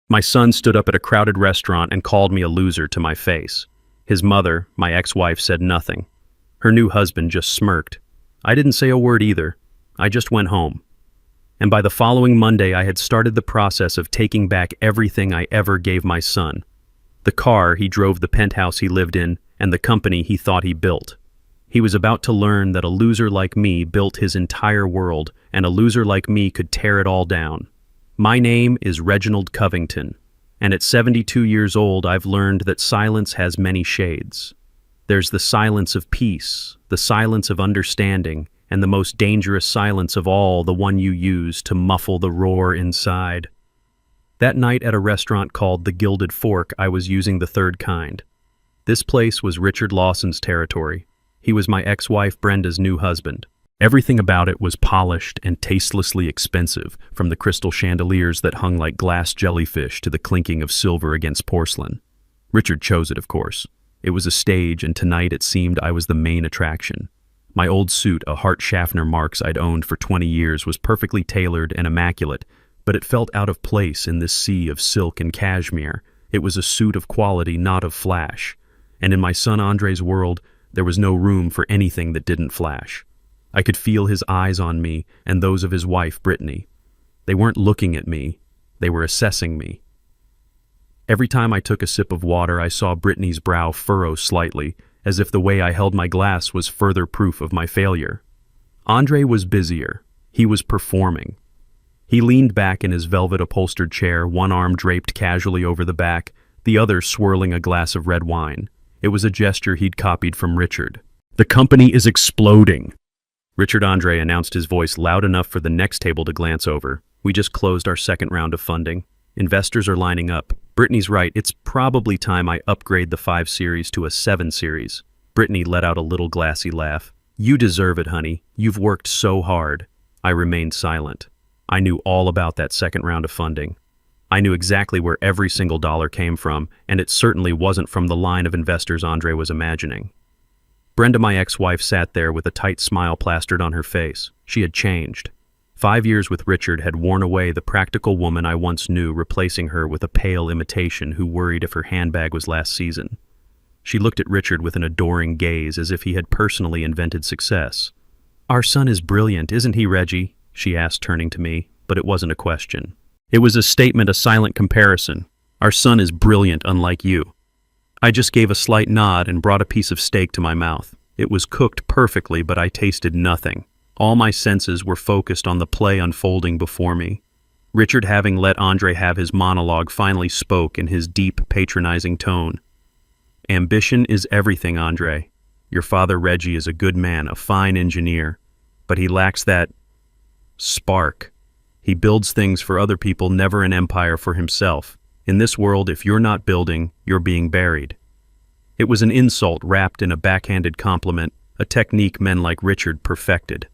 My son stood up at a crowded restaurant and called me a loser to my face. His mother, my ex-wife, said nothing. Her new husband just smirked. I didn't say a word either. I just went home. And by the following Monday, I had started the process of taking back everything I ever gave my son. The car he drove, the penthouse he lived in, and the company he thought he built. He was about to learn that a loser like me built his entire world, and a loser like me could tear it all down. My name is Reginald Covington, and at 72 years old, I've learned that silence has many shades. There's the silence of peace, the silence of understanding, and the most dangerous silence of all, the one you use to muffle the roar inside. That night at a restaurant called the Gilded Fork, I was using the third kind. This place was Richard Lawson's territory. He was my ex-wife Brenda's new husband. Everything about it was polished and tastelessly expensive, from the crystal chandeliers that hung like glass jellyfish to the clinking of silver against porcelain. Richard chose it, of course. It was a stage, and tonight it seemed I was the main attraction. My old suit, a Hart Schaffner Marx I'd owned for 20 years, was perfectly tailored and immaculate, but it felt out of place in this sea of silk and cashmere. It was a suit of quality, not of flash. And in my son Andre's world, there was no room for anything that didn't flash. I could feel his eyes on me and those of his wife, Brittany. They weren't looking at me. They were assessing me. Every time I took a sip of water, I saw Brittany's brow furrow slightly, as if the way I held my glass was further proof of my failure. Andre was busier. He was performing. He leaned back in his velvet-upholstered chair, one arm draped casually over the back, the other swirling a glass of red wine. It was a gesture he'd copied from Richard. "The company is exploding," Richard Andre announced, his voice loud enough for the next table to glance over. "We just closed our second round of funding. Investors are lining up. Brittany's right, it's probably time I upgrade the 5 series to a 7 series. Brittany let out a little glassy laugh. "You deserve it, honey. You've worked so hard." I remained silent. I knew all about that second round of funding. I knew exactly where every single dollar came from, and it certainly wasn't from the line of investors Andre was imagining. Brenda, my ex-wife, sat there with a tight smile plastered on her face. She had changed. 5 years with Richard had worn away the practical woman I once knew, replacing her with a pale imitation who worried if her handbag was last season. She looked at Richard with an adoring gaze, as if he had personally invented success. "Our son is brilliant, isn't he, Reggie?" she asked, turning to me, but it wasn't a question. It was a statement, a silent comparison. "Our son is brilliant, unlike you." I just gave a slight nod and brought a piece of steak to my mouth. It was cooked perfectly, but I tasted nothing. All my senses were focused on the play unfolding before me. Richard, having let Andre have his monologue, finally spoke in his deep, patronizing tone. "Ambition is everything, Andre. Your father Reggie is a good man, a fine engineer, but he lacks that spark. He builds things for other people, never an empire for himself. In this world, if you're not building, you're being buried." It was an insult wrapped in a backhanded compliment, a technique men like Richard perfected.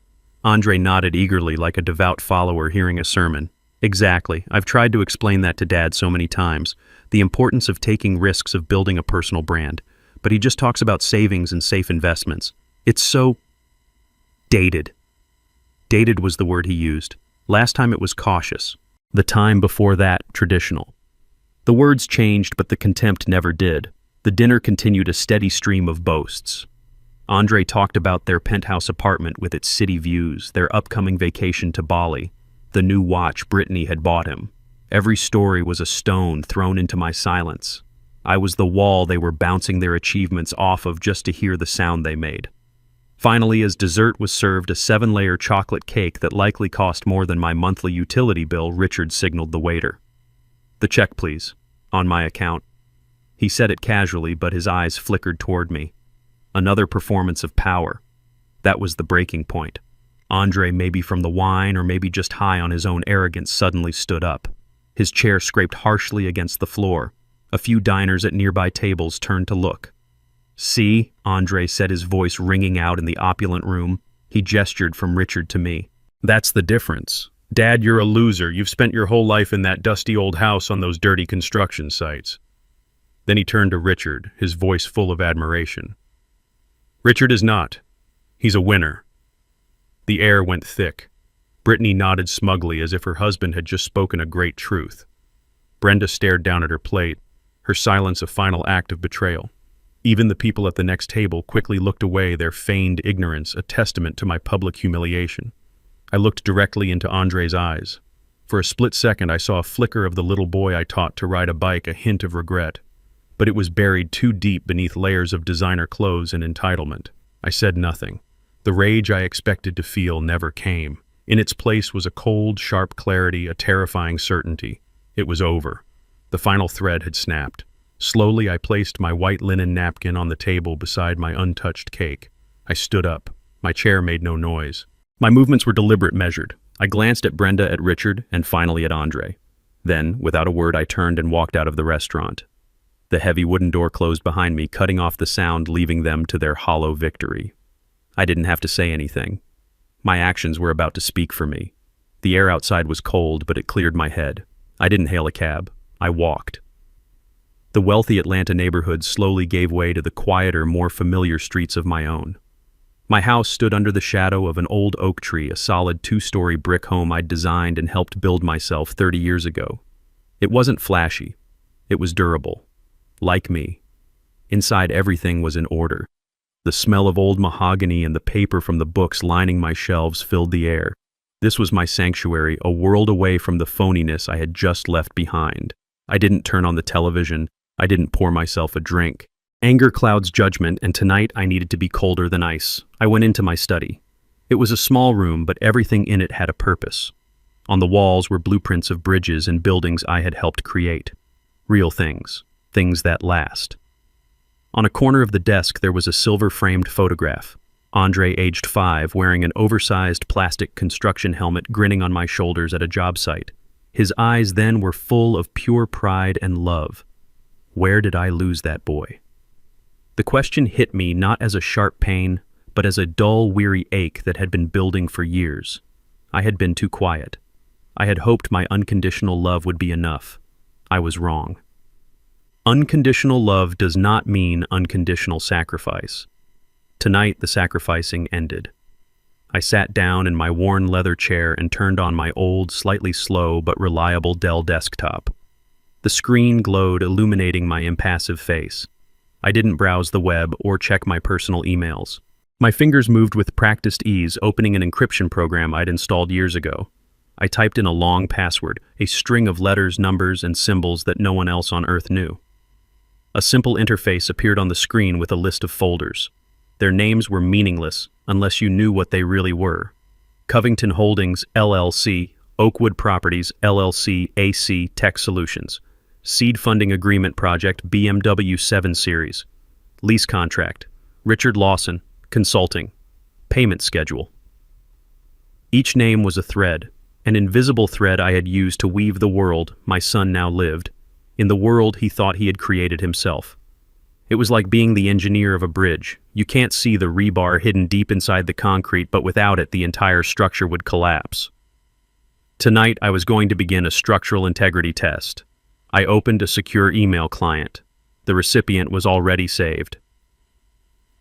Andre nodded eagerly, like a devout follower hearing a sermon. "Exactly. I've tried to explain that to Dad so many times. The importance of taking risks, of building a personal brand. But he just talks about savings and safe investments. It's so dated." Dated was the word he used. Last time it was cautious. The time before that, traditional. The words changed, but the contempt never did. The dinner continued a steady stream of boasts. Andre talked about their penthouse apartment with its city views, their upcoming vacation to Bali, the new watch Brittany had bought him. Every story was a stone thrown into my silence. I was the wall they were bouncing their achievements off of just to hear the sound they made. Finally, as dessert was served, a 7-layer chocolate cake that likely cost more than my monthly utility bill, Richard signaled the waiter. "The check, please. On my account." He said it casually, but his eyes flickered toward me. Another performance of power. That was the breaking point. Andre, maybe from the wine or maybe just high on his own arrogance, suddenly stood up. His chair scraped harshly against the floor. A few diners at nearby tables turned to look. "See?" Andre said, his voice ringing out in the opulent room. He gestured from Richard to me. "That's the difference. Dad, you're a loser. You've spent your whole life in that dusty old house on those dirty construction sites." Then he turned to Richard, his voice full of admiration. "Richard is not. He's a winner." The air went thick. Brittany nodded smugly, as if her husband had just spoken a great truth. Brenda stared down at her plate, her silence a final act of betrayal. Even the people at the next table quickly looked away, their feigned ignorance a testament to my public humiliation. I looked directly into Andre's eyes. For a split second, I saw a flicker of the little boy I taught to ride a bike, a hint of regret. But it was buried too deep beneath layers of designer clothes and entitlement. I said nothing. The rage I expected to feel never came. In its place was a cold, sharp clarity, a terrifying certainty. It was over. The final thread had snapped. Slowly, I placed my white linen napkin on the table beside my untouched cake. I stood up. My chair made no noise. My movements were deliberate, measured. I glanced at Brenda, at Richard, and finally at Andre. Then, without a word, I turned and walked out of the restaurant. The heavy wooden door closed behind me, cutting off the sound, leaving them to their hollow victory. I didn't have to say anything. My actions were about to speak for me. The air outside was cold, but it cleared my head. I didn't hail a cab. I walked. The wealthy Atlanta neighborhood slowly gave way to the quieter, more familiar streets of my own. My house stood under the shadow of an old oak tree, a solid 2-story brick home I'd designed and helped build myself 30 years ago. It wasn't flashy. It was durable. Like me. Inside, everything was in order. The smell of old mahogany and the paper from the books lining my shelves filled the air. This was my sanctuary, a world away from the phoniness I had just left behind. I didn't turn on the television. I didn't pour myself a drink. Anger clouds judgment, and tonight I needed to be colder than ice. I went into my study. It was a small room, but everything in it had a purpose. On the walls were blueprints of bridges and buildings I had helped create. Real things. Things that last. On a corner of the desk there was a silver-framed photograph. Andre, aged 5, wearing an oversized plastic construction helmet, grinning on my shoulders at a job site. His eyes then were full of pure pride and love. Where did I lose that boy? The question hit me not as a sharp pain, but as a dull, weary ache that had been building for years. I had been too quiet. I had hoped my unconditional love would be enough. I was wrong. Unconditional love does not mean unconditional sacrifice. Tonight, the sacrificing ended. I sat down in my worn leather chair and turned on my old, slightly slow but reliable Dell desktop. The screen glowed, illuminating my impassive face. I didn't browse the web or check my personal emails. My fingers moved with practiced ease, opening an encryption program I'd installed years ago. I typed in a long password, a string of letters, numbers, and symbols that no one else on Earth knew. A simple interface appeared on the screen with a list of folders. Their names were meaningless unless you knew what they really were. Covington Holdings, LLC, Oakwood Properties, LLC, AC Tech Solutions. Seed Funding Agreement Project, BMW 7 Series. Lease Contract, Richard Lawson, Consulting. Payment Schedule. Each name was a thread, an invisible thread I had used to weave the world my son now lived, in the world he thought he had created himself. It was like being the engineer of a bridge. You can't see the rebar hidden deep inside the concrete, but without it, the entire structure would collapse. Tonight, I was going to begin a structural integrity test. I opened a secure email client. The recipient was already saved.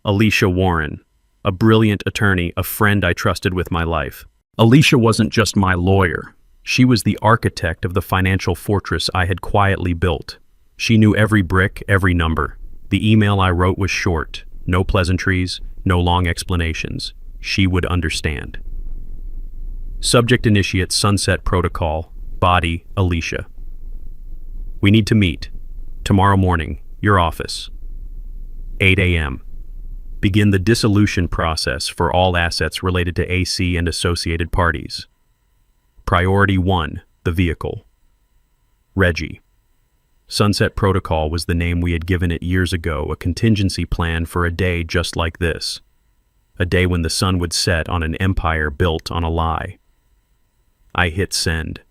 Alicia Warren, a brilliant attorney, a friend I trusted with my life. Alicia wasn't just my lawyer. She was the architect of the financial fortress I had quietly built. She knew every brick, every number. The email I wrote was short. No pleasantries, no long explanations. She would understand. Subject initiate Sunset Protocol. Body Alicia. We need to meet. Tomorrow morning, your office. 8 a.m. Begin the dissolution process for all assets related to AC and associated parties. Priority 1, the vehicle. Reggie. Sunset Protocol was the name we had given it years ago, a contingency plan for a day just like this. A day when the sun would set on an empire built on a lie. I hit send.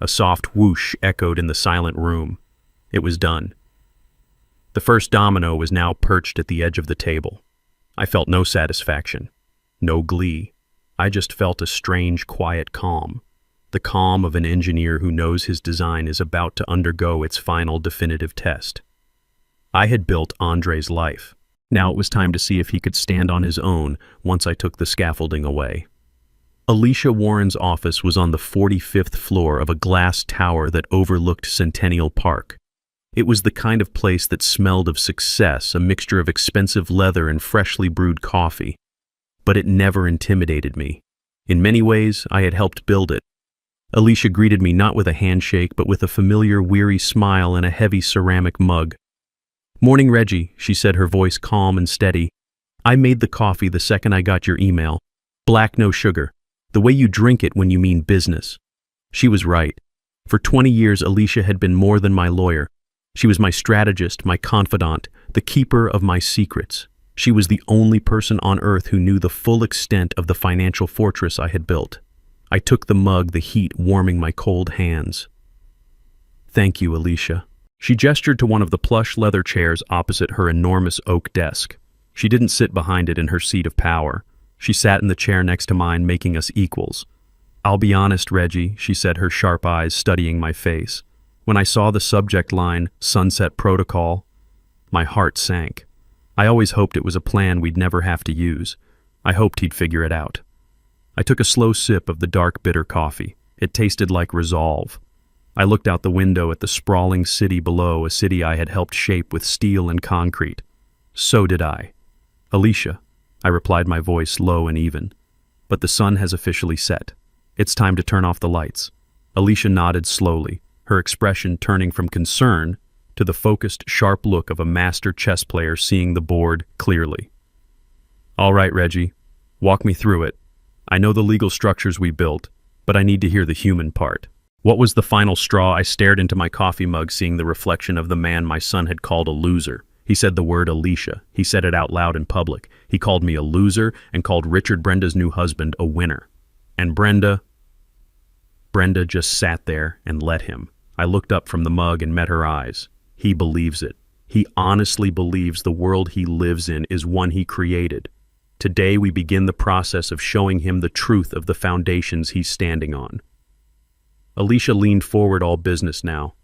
A soft whoosh echoed in the silent room. It was done. The first domino was now perched at the edge of the table. I felt no satisfaction, no glee. I just felt a strange, quiet calm. The calm of an engineer who knows his design is about to undergo its final definitive test. I had built Andre's life. Now it was time to see if he could stand on his own once I took the scaffolding away. Alicia Warren's office was on the 45th floor of a glass tower that overlooked Centennial Park. It was the kind of place that smelled of success, a mixture of expensive leather and freshly brewed coffee. But it never intimidated me. In many ways, I had helped build it. Alicia greeted me not with a handshake, but with a familiar, weary smile and a heavy ceramic mug. "Morning, Reggie," she said, her voice calm and steady. "I made the coffee the second I got your email. Black, no sugar. The way you drink it when you mean business." She was right. For 20 years, Alicia had been more than my lawyer. She was my strategist, my confidant, the keeper of my secrets. She was the only person on earth who knew the full extent of the financial fortress I had built. I took the mug, the heat warming my cold hands. "Thank you, Alicia." She gestured to one of the plush leather chairs opposite her enormous oak desk. She didn't sit behind it in her seat of power. She sat in the chair next to mine, making us equals. "I'll be honest, Reggie," she said, her sharp eyes studying my face. "When I saw the subject line, Sunset Protocol, my heart sank. I always hoped it was a plan we'd never have to use. I hoped he'd figure it out." I took a slow sip of the dark, bitter coffee. It tasted like resolve. I looked out the window at the sprawling city below, a city I had helped shape with steel and concrete. "So did I." "Alicia," I replied, my voice low and even. "But the sun has officially set. It's time to turn off the lights." Alicia nodded slowly, her expression turning from concern to the focused, sharp look of a master chess player seeing the board clearly. "All right, Reggie, walk me through it. I know the legal structures we built, but I need to hear the human part." What was the final straw? I stared into my coffee mug, seeing the reflection of the man my son had called a loser. He said the word Alicia. He said it out loud in public. He called me a loser and called Richard, Brenda's new husband, a winner. And Brenda just sat there and let him. I looked up from the mug and met her eyes. He believes it. He honestly believes the world he lives in is one he created. Today we begin the process of showing him the truth of the foundations he's standing on. Alicia leaned forward, all business now.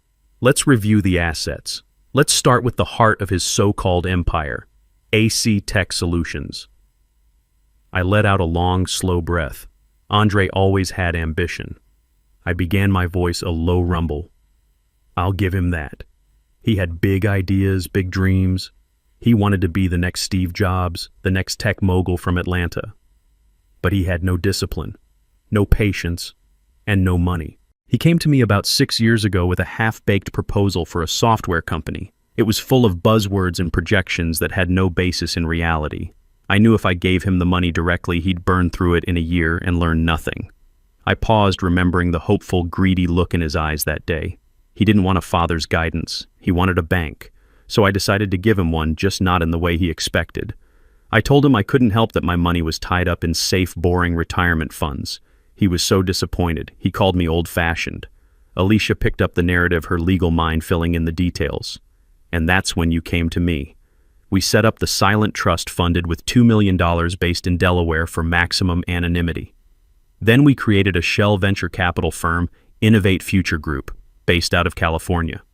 "Let's review the assets. Let's start with the heart of his so-called empire, AC Tech Solutions." I let out a long, slow breath. Andre always had ambition. I began, my voice a low rumble. I'll give him that. He had big ideas, big dreams. He wanted to be the next Steve Jobs, the next tech mogul from Atlanta. But he had no discipline, no patience, and no money. He came to me about 6 years ago with a half-baked proposal for a software company. It was full of buzzwords and projections that had no basis in reality. I knew if I gave him the money directly, he'd burn through it in a year and learn nothing. I paused, remembering the hopeful, greedy look in his eyes that day. He didn't want a father's guidance. He wanted a bank. So I decided to give him one, just not in the way he expected. I told him I couldn't help that my money was tied up in safe, boring retirement funds. He was so disappointed. He called me old-fashioned. Alicia picked up the narrative, her legal mind filling in the details. And that's when you came to me. We set up the silent trust funded with $2 million based in Delaware for maximum anonymity. Then we created a shell venture capital firm, Innovate Future Group, based out of California.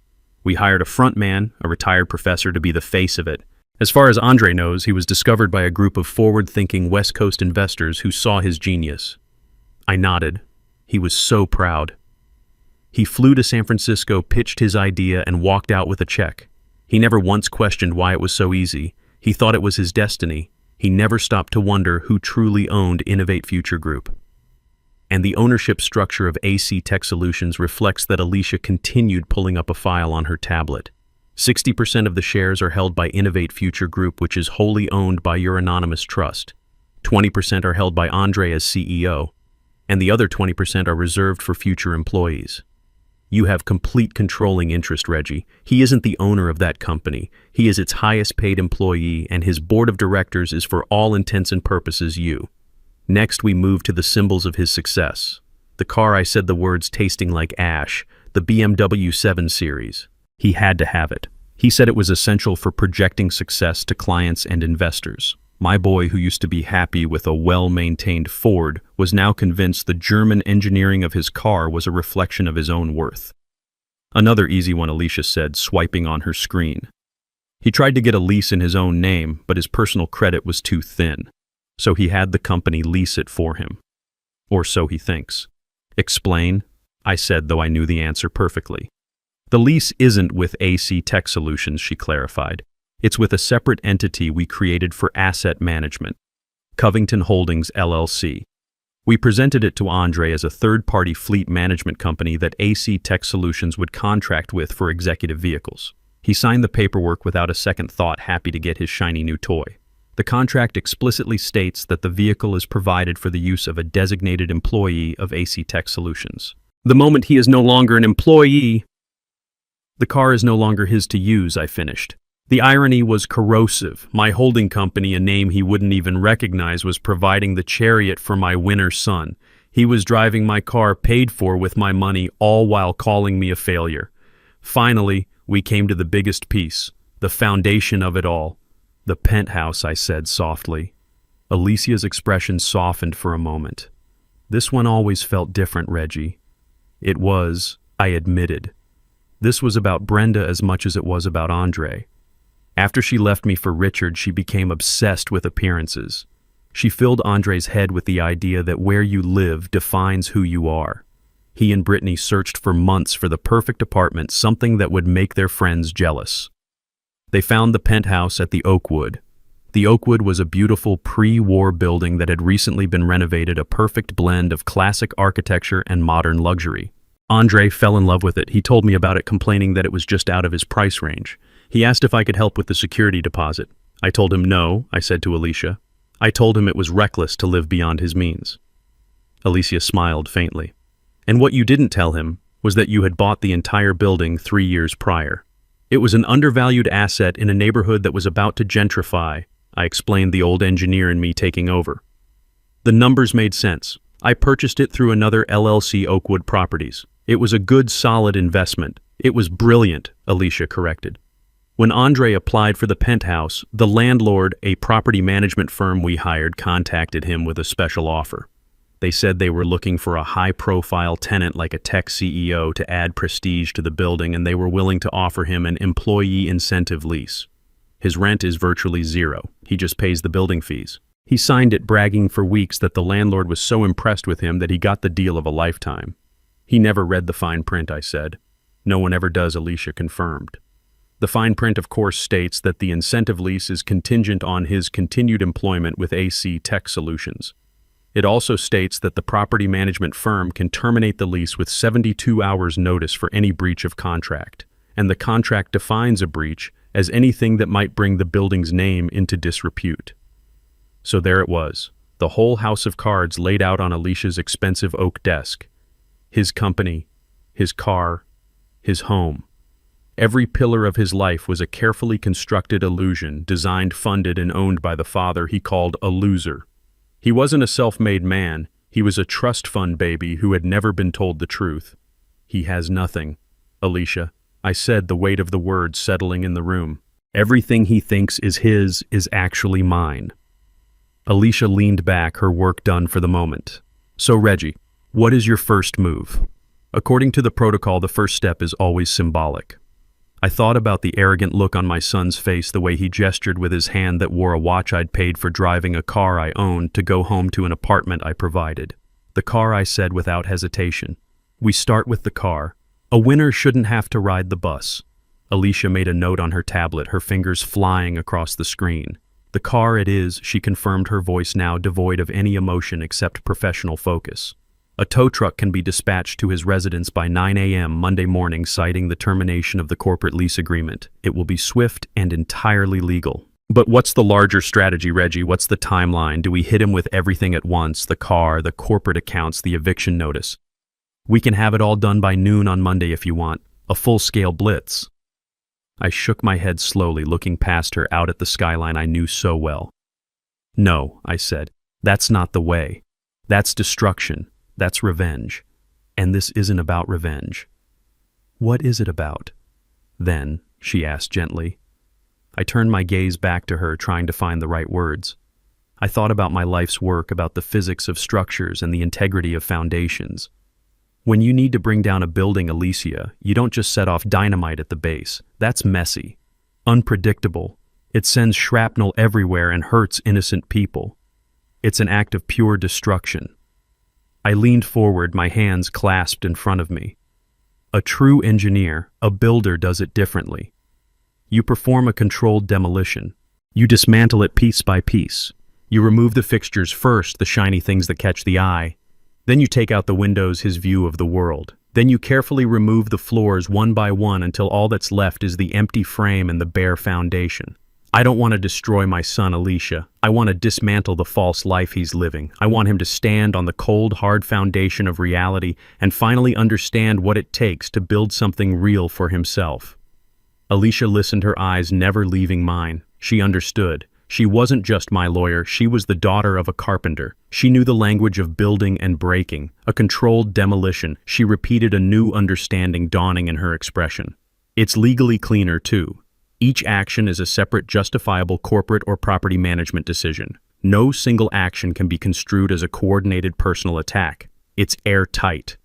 We hired a front man, a retired professor, to be the face of it. As far as Andre knows, he was discovered by a group of forward-thinking West Coast investors who saw his genius. I nodded. He was so proud. He flew to San Francisco, pitched his idea, and walked out with a check. He never once questioned why it was so easy. He thought it was his destiny. He never stopped to wonder who truly owned Innovate Future Group. And the ownership structure of AC Tech Solutions reflects that Alicia continued pulling up a file on her tablet. 60% of the shares are held by Innovate Future Group, which is wholly owned by your anonymous trust. 20% are held by Andre as CEO, and the other 20% are reserved for future employees. You have complete controlling interest, Reggie. He isn't the owner of that company. He is its highest paid employee, and his board of directors is for all intents and purposes you. Next, we move to the symbols of his success. The car, I said the words tasting like ash, the BMW 7 Series. He had to have it. He said it was essential for projecting success to clients and investors. My boy, who used to be happy with a well-maintained Ford, was now convinced the German engineering of his car was a reflection of his own worth. Another easy one, Alicia said, swiping on her screen. He tried to get a lease in his own name, but his personal credit was too thin, so he had the company lease it for him. Or so he thinks. Explain, I said, though I knew the answer perfectly. The lease isn't with AC Tech Solutions, she clarified. It's with a separate entity we created for asset management, Covington Holdings LLC. We presented it to Andre as a third-party fleet management company that AC Tech Solutions would contract with for executive vehicles. He signed the paperwork without a second thought, happy to get his shiny new toy. The contract explicitly states that the vehicle is provided for the use of a designated employee of AC Tech Solutions. The moment he is no longer an employee, the car is no longer his to use, I finished. The irony was corrosive. My holding company, a name he wouldn't even recognize, was providing the chariot for my winner son. He was driving my car paid for with my money, all while calling me a failure. Finally, we came to the biggest piece, the foundation of it all. The penthouse, I said softly. Alicia's expression softened for a moment. This one always felt different, Reggie. It was, I admitted. This was about Brenda as much as it was about Andre. After she left me for Richard, she became obsessed with appearances. She filled Andre's head with the idea that where you live defines who you are. He and Brittany searched for months for the perfect apartment, something that would make their friends jealous. They found the penthouse at the Oakwood. The Oakwood was a beautiful pre-war building that had recently been renovated, a perfect blend of classic architecture and modern luxury. Andre fell in love with it. He told me about it, complaining that it was just out of his price range. He asked if I could help with the security deposit. I told him no, I said to Alicia. I told him it was reckless to live beyond his means. Alicia smiled faintly. And what you didn't tell him was that you had bought the entire building 3 years prior. It was an undervalued asset in a neighborhood that was about to gentrify, I explained, the old engineer in me taking over. The numbers made sense. I purchased it through another LLC, Oakwood Properties. It was a good, solid investment. It was brilliant, Alicia corrected. When Andre applied for the penthouse, the landlord, a property management firm we hired, contacted him with a special offer. They said they were looking for a high-profile tenant like a tech CEO to add prestige to the building, and they were willing to offer him an employee incentive lease. His rent is virtually zero. He just pays the building fees. He signed it, bragging for weeks that the landlord was so impressed with him that he got the deal of a lifetime. He never read the fine print, I said. No one ever does, Alicia confirmed. The fine print, of course, states that the incentive lease is contingent on his continued employment with AC Tech Solutions. It also states that the property management firm can terminate the lease with 72 hours notice for any breach of contract, and the contract defines a breach as anything that might bring the building's name into disrepute. So there it was, the whole house of cards laid out on Alicia's expensive oak desk. His company, his car, his home. Every pillar of his life was a carefully constructed illusion, designed, funded, and owned by the father he called a loser. He wasn't a self-made man. He was a trust fund baby who had never been told the truth. He has nothing, Alicia, I said, the weight of the words settling in the room. Everything he thinks is his is actually mine. Alicia leaned back, her work done for the moment. So, Reggie, what is your first move? According to the protocol, the first step is always symbolic. I thought about the arrogant look on my son's face, the way he gestured with his hand that wore a watch I'd paid for, driving a car I owned to go home to an apartment I provided. The car, I said without hesitation. We start with the car. A winner shouldn't have to ride the bus. Alicia made a note on her tablet, her fingers flying across the screen. The car it is, she confirmed, her voice now devoid of any emotion except professional focus. A tow truck can be dispatched to his residence by 9 a.m. Monday morning, citing the termination of the corporate lease agreement. It will be swift and entirely legal. But what's the larger strategy, Reggie? What's the timeline? Do we hit him with everything at once? The car, the corporate accounts, the eviction notice? We can have it all done by noon on Monday if you want. A full-scale blitz. I shook my head slowly, looking past her out at the skyline I knew so well. No, I said. That's not the way. That's destruction. That's revenge. And this isn't about revenge. What is it about? Then, she asked gently. I turned my gaze back to her, trying to find the right words. I thought about my life's work, about the physics of structures and the integrity of foundations. When you need to bring down a building, Alicia, you don't just set off dynamite at the base. That's messy, unpredictable. It sends shrapnel everywhere and hurts innocent people. It's an act of pure destruction. I leaned forward, my hands clasped in front of me. A true engineer, a builder, does it differently. You perform a controlled demolition. You dismantle it piece by piece. You remove the fixtures first, the shiny things that catch the eye. Then you take out the windows, his view of the world. Then you carefully remove the floors one by one until all that's left is the empty frame and the bare foundation. I don't want to destroy my son, Alicia. I want to dismantle the false life he's living. I want him to stand on the cold, hard foundation of reality and finally understand what it takes to build something real for himself. Alicia listened, her eyes never leaving mine. She understood. She wasn't just my lawyer, she was the daughter of a carpenter. She knew the language of building and breaking, a controlled demolition. She repeated, a new understanding dawning in her expression. It's legally cleaner, too. Each action is a separate, justifiable corporate or property management decision. No single action can be construed as a coordinated personal attack. It's airtight.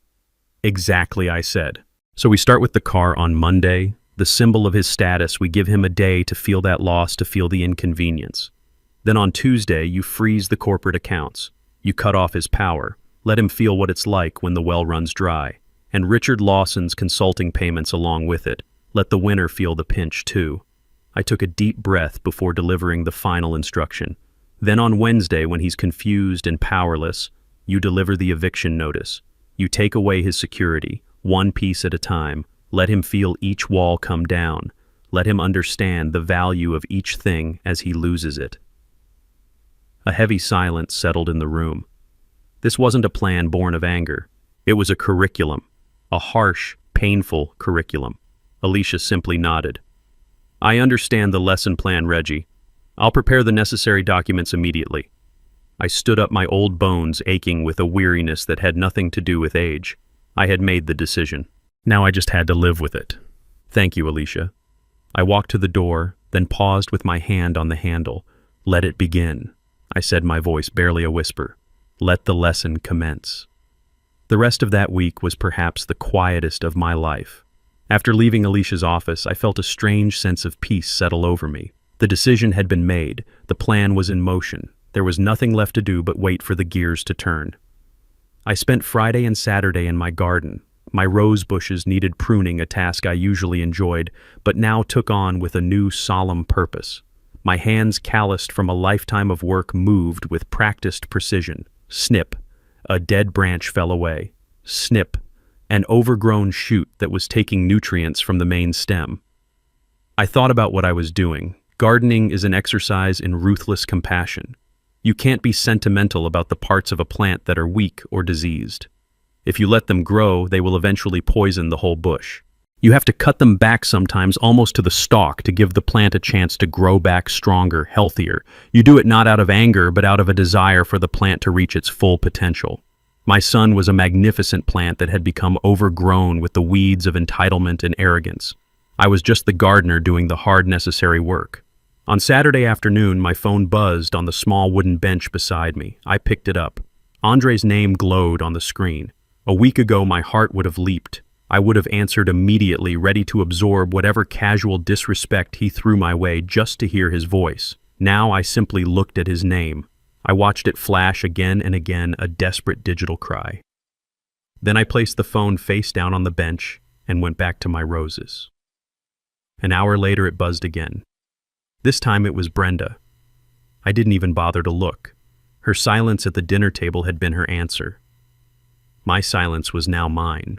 Exactly, I said. So we start with the car on Monday. The symbol of his status, we give him a day to feel that loss, to feel the inconvenience. Then on Tuesday, you freeze the corporate accounts. You cut off his power. Let him feel what it's like when the well runs dry. And Richard Lawson's consulting payments along with it. Let the winner feel the pinch too. I took a deep breath before delivering the final instruction. Then on Wednesday, when he's confused and powerless, you deliver the eviction notice. You take away his security, one piece at a time. Let him feel each wall come down. Let him understand the value of each thing as he loses it. A heavy silence settled in the room. This wasn't a plan born of anger. It was a curriculum, a harsh, painful curriculum. Alicia simply nodded. I understand the lesson plan, Reggie. I'll prepare the necessary documents immediately. I stood up, my old bones aching with a weariness that had nothing to do with age. I had made the decision. Now I just had to live with it. Thank you, Alicia. I walked to the door, then paused with my hand on the handle. Let it begin, I said, my voice barely a whisper. Let the lesson commence. The rest of that week was perhaps the quietest of my life. After leaving Alicia's office, I felt a strange sense of peace settle over me. The decision had been made. The plan was in motion. There was nothing left to do but wait for the gears to turn. I spent Friday and Saturday in my garden. My rose bushes needed pruning, a task I usually enjoyed, but now took on with a new solemn purpose. My hands, calloused from a lifetime of work, moved with practiced precision. Snip, a dead branch fell away. Snip, an overgrown shoot that was taking nutrients from the main stem. I thought about what I was doing. Gardening is an exercise in ruthless compassion. You can't be sentimental about the parts of a plant that are weak or diseased. If you let them grow, they will eventually poison the whole bush. You have to cut them back sometimes almost to the stalk to give the plant a chance to grow back stronger, healthier. You do it not out of anger, but out of a desire for the plant to reach its full potential. My son was a magnificent plant that had become overgrown with the weeds of entitlement and arrogance. I was just the gardener doing the hard, necessary work. On Saturday afternoon, my phone buzzed on the small wooden bench beside me. I picked it up. Andre's name glowed on the screen. A week ago, my heart would have leaped. I would have answered immediately, ready to absorb whatever casual disrespect he threw my way just to hear his voice. Now I simply looked at his name. I watched it flash again and again, a desperate digital cry. Then I placed the phone face down on the bench and went back to my roses. An hour later, it buzzed again. This time it was Brenda. I didn't even bother to look. Her silence at the dinner table had been her answer. My silence was now mine.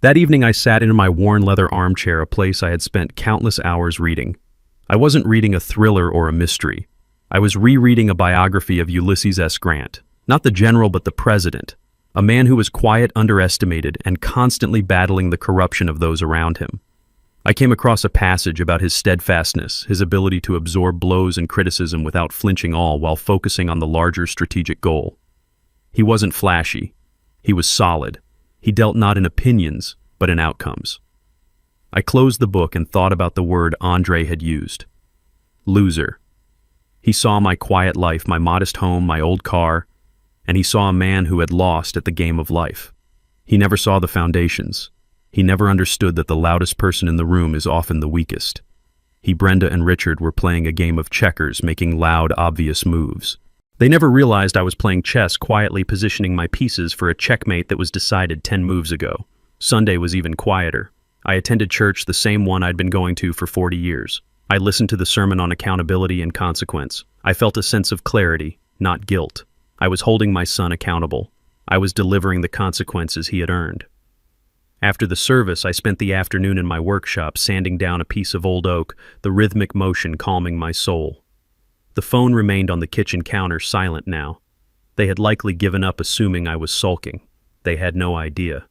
That evening I sat in my worn leather armchair, a place I had spent countless hours reading. I wasn't reading a thriller or a mystery. I was rereading a biography of Ulysses S. Grant, not the general but the president, a man who was quiet, underestimated, and constantly battling the corruption of those around him. I came across a passage about his steadfastness, his ability to absorb blows and criticism without flinching all while focusing on the larger strategic goal. He wasn't flashy. He was solid. He dealt not in opinions, but in outcomes. I closed the book and thought about the word Andre had used. Loser. He saw my quiet life, my modest home, my old car, and he saw a man who had lost at the game of life. He never saw the foundations. He never understood that the loudest person in the room is often the weakest. He, Brenda, and Richard were playing a game of checkers, making loud, obvious moves. They never realized I was playing chess, quietly positioning my pieces for a checkmate that was decided 10 moves ago. Sunday was even quieter. I attended church, the same one I'd been going to for 40 years. I listened to the sermon on accountability and consequence. I felt a sense of clarity, not guilt. I was holding my son accountable. I was delivering the consequences he had earned. After the service, I spent the afternoon in my workshop sanding down a piece of old oak, the rhythmic motion calming my soul. The phone remained on the kitchen counter, silent now. They had likely given up, assuming I was sulking. They had no idea.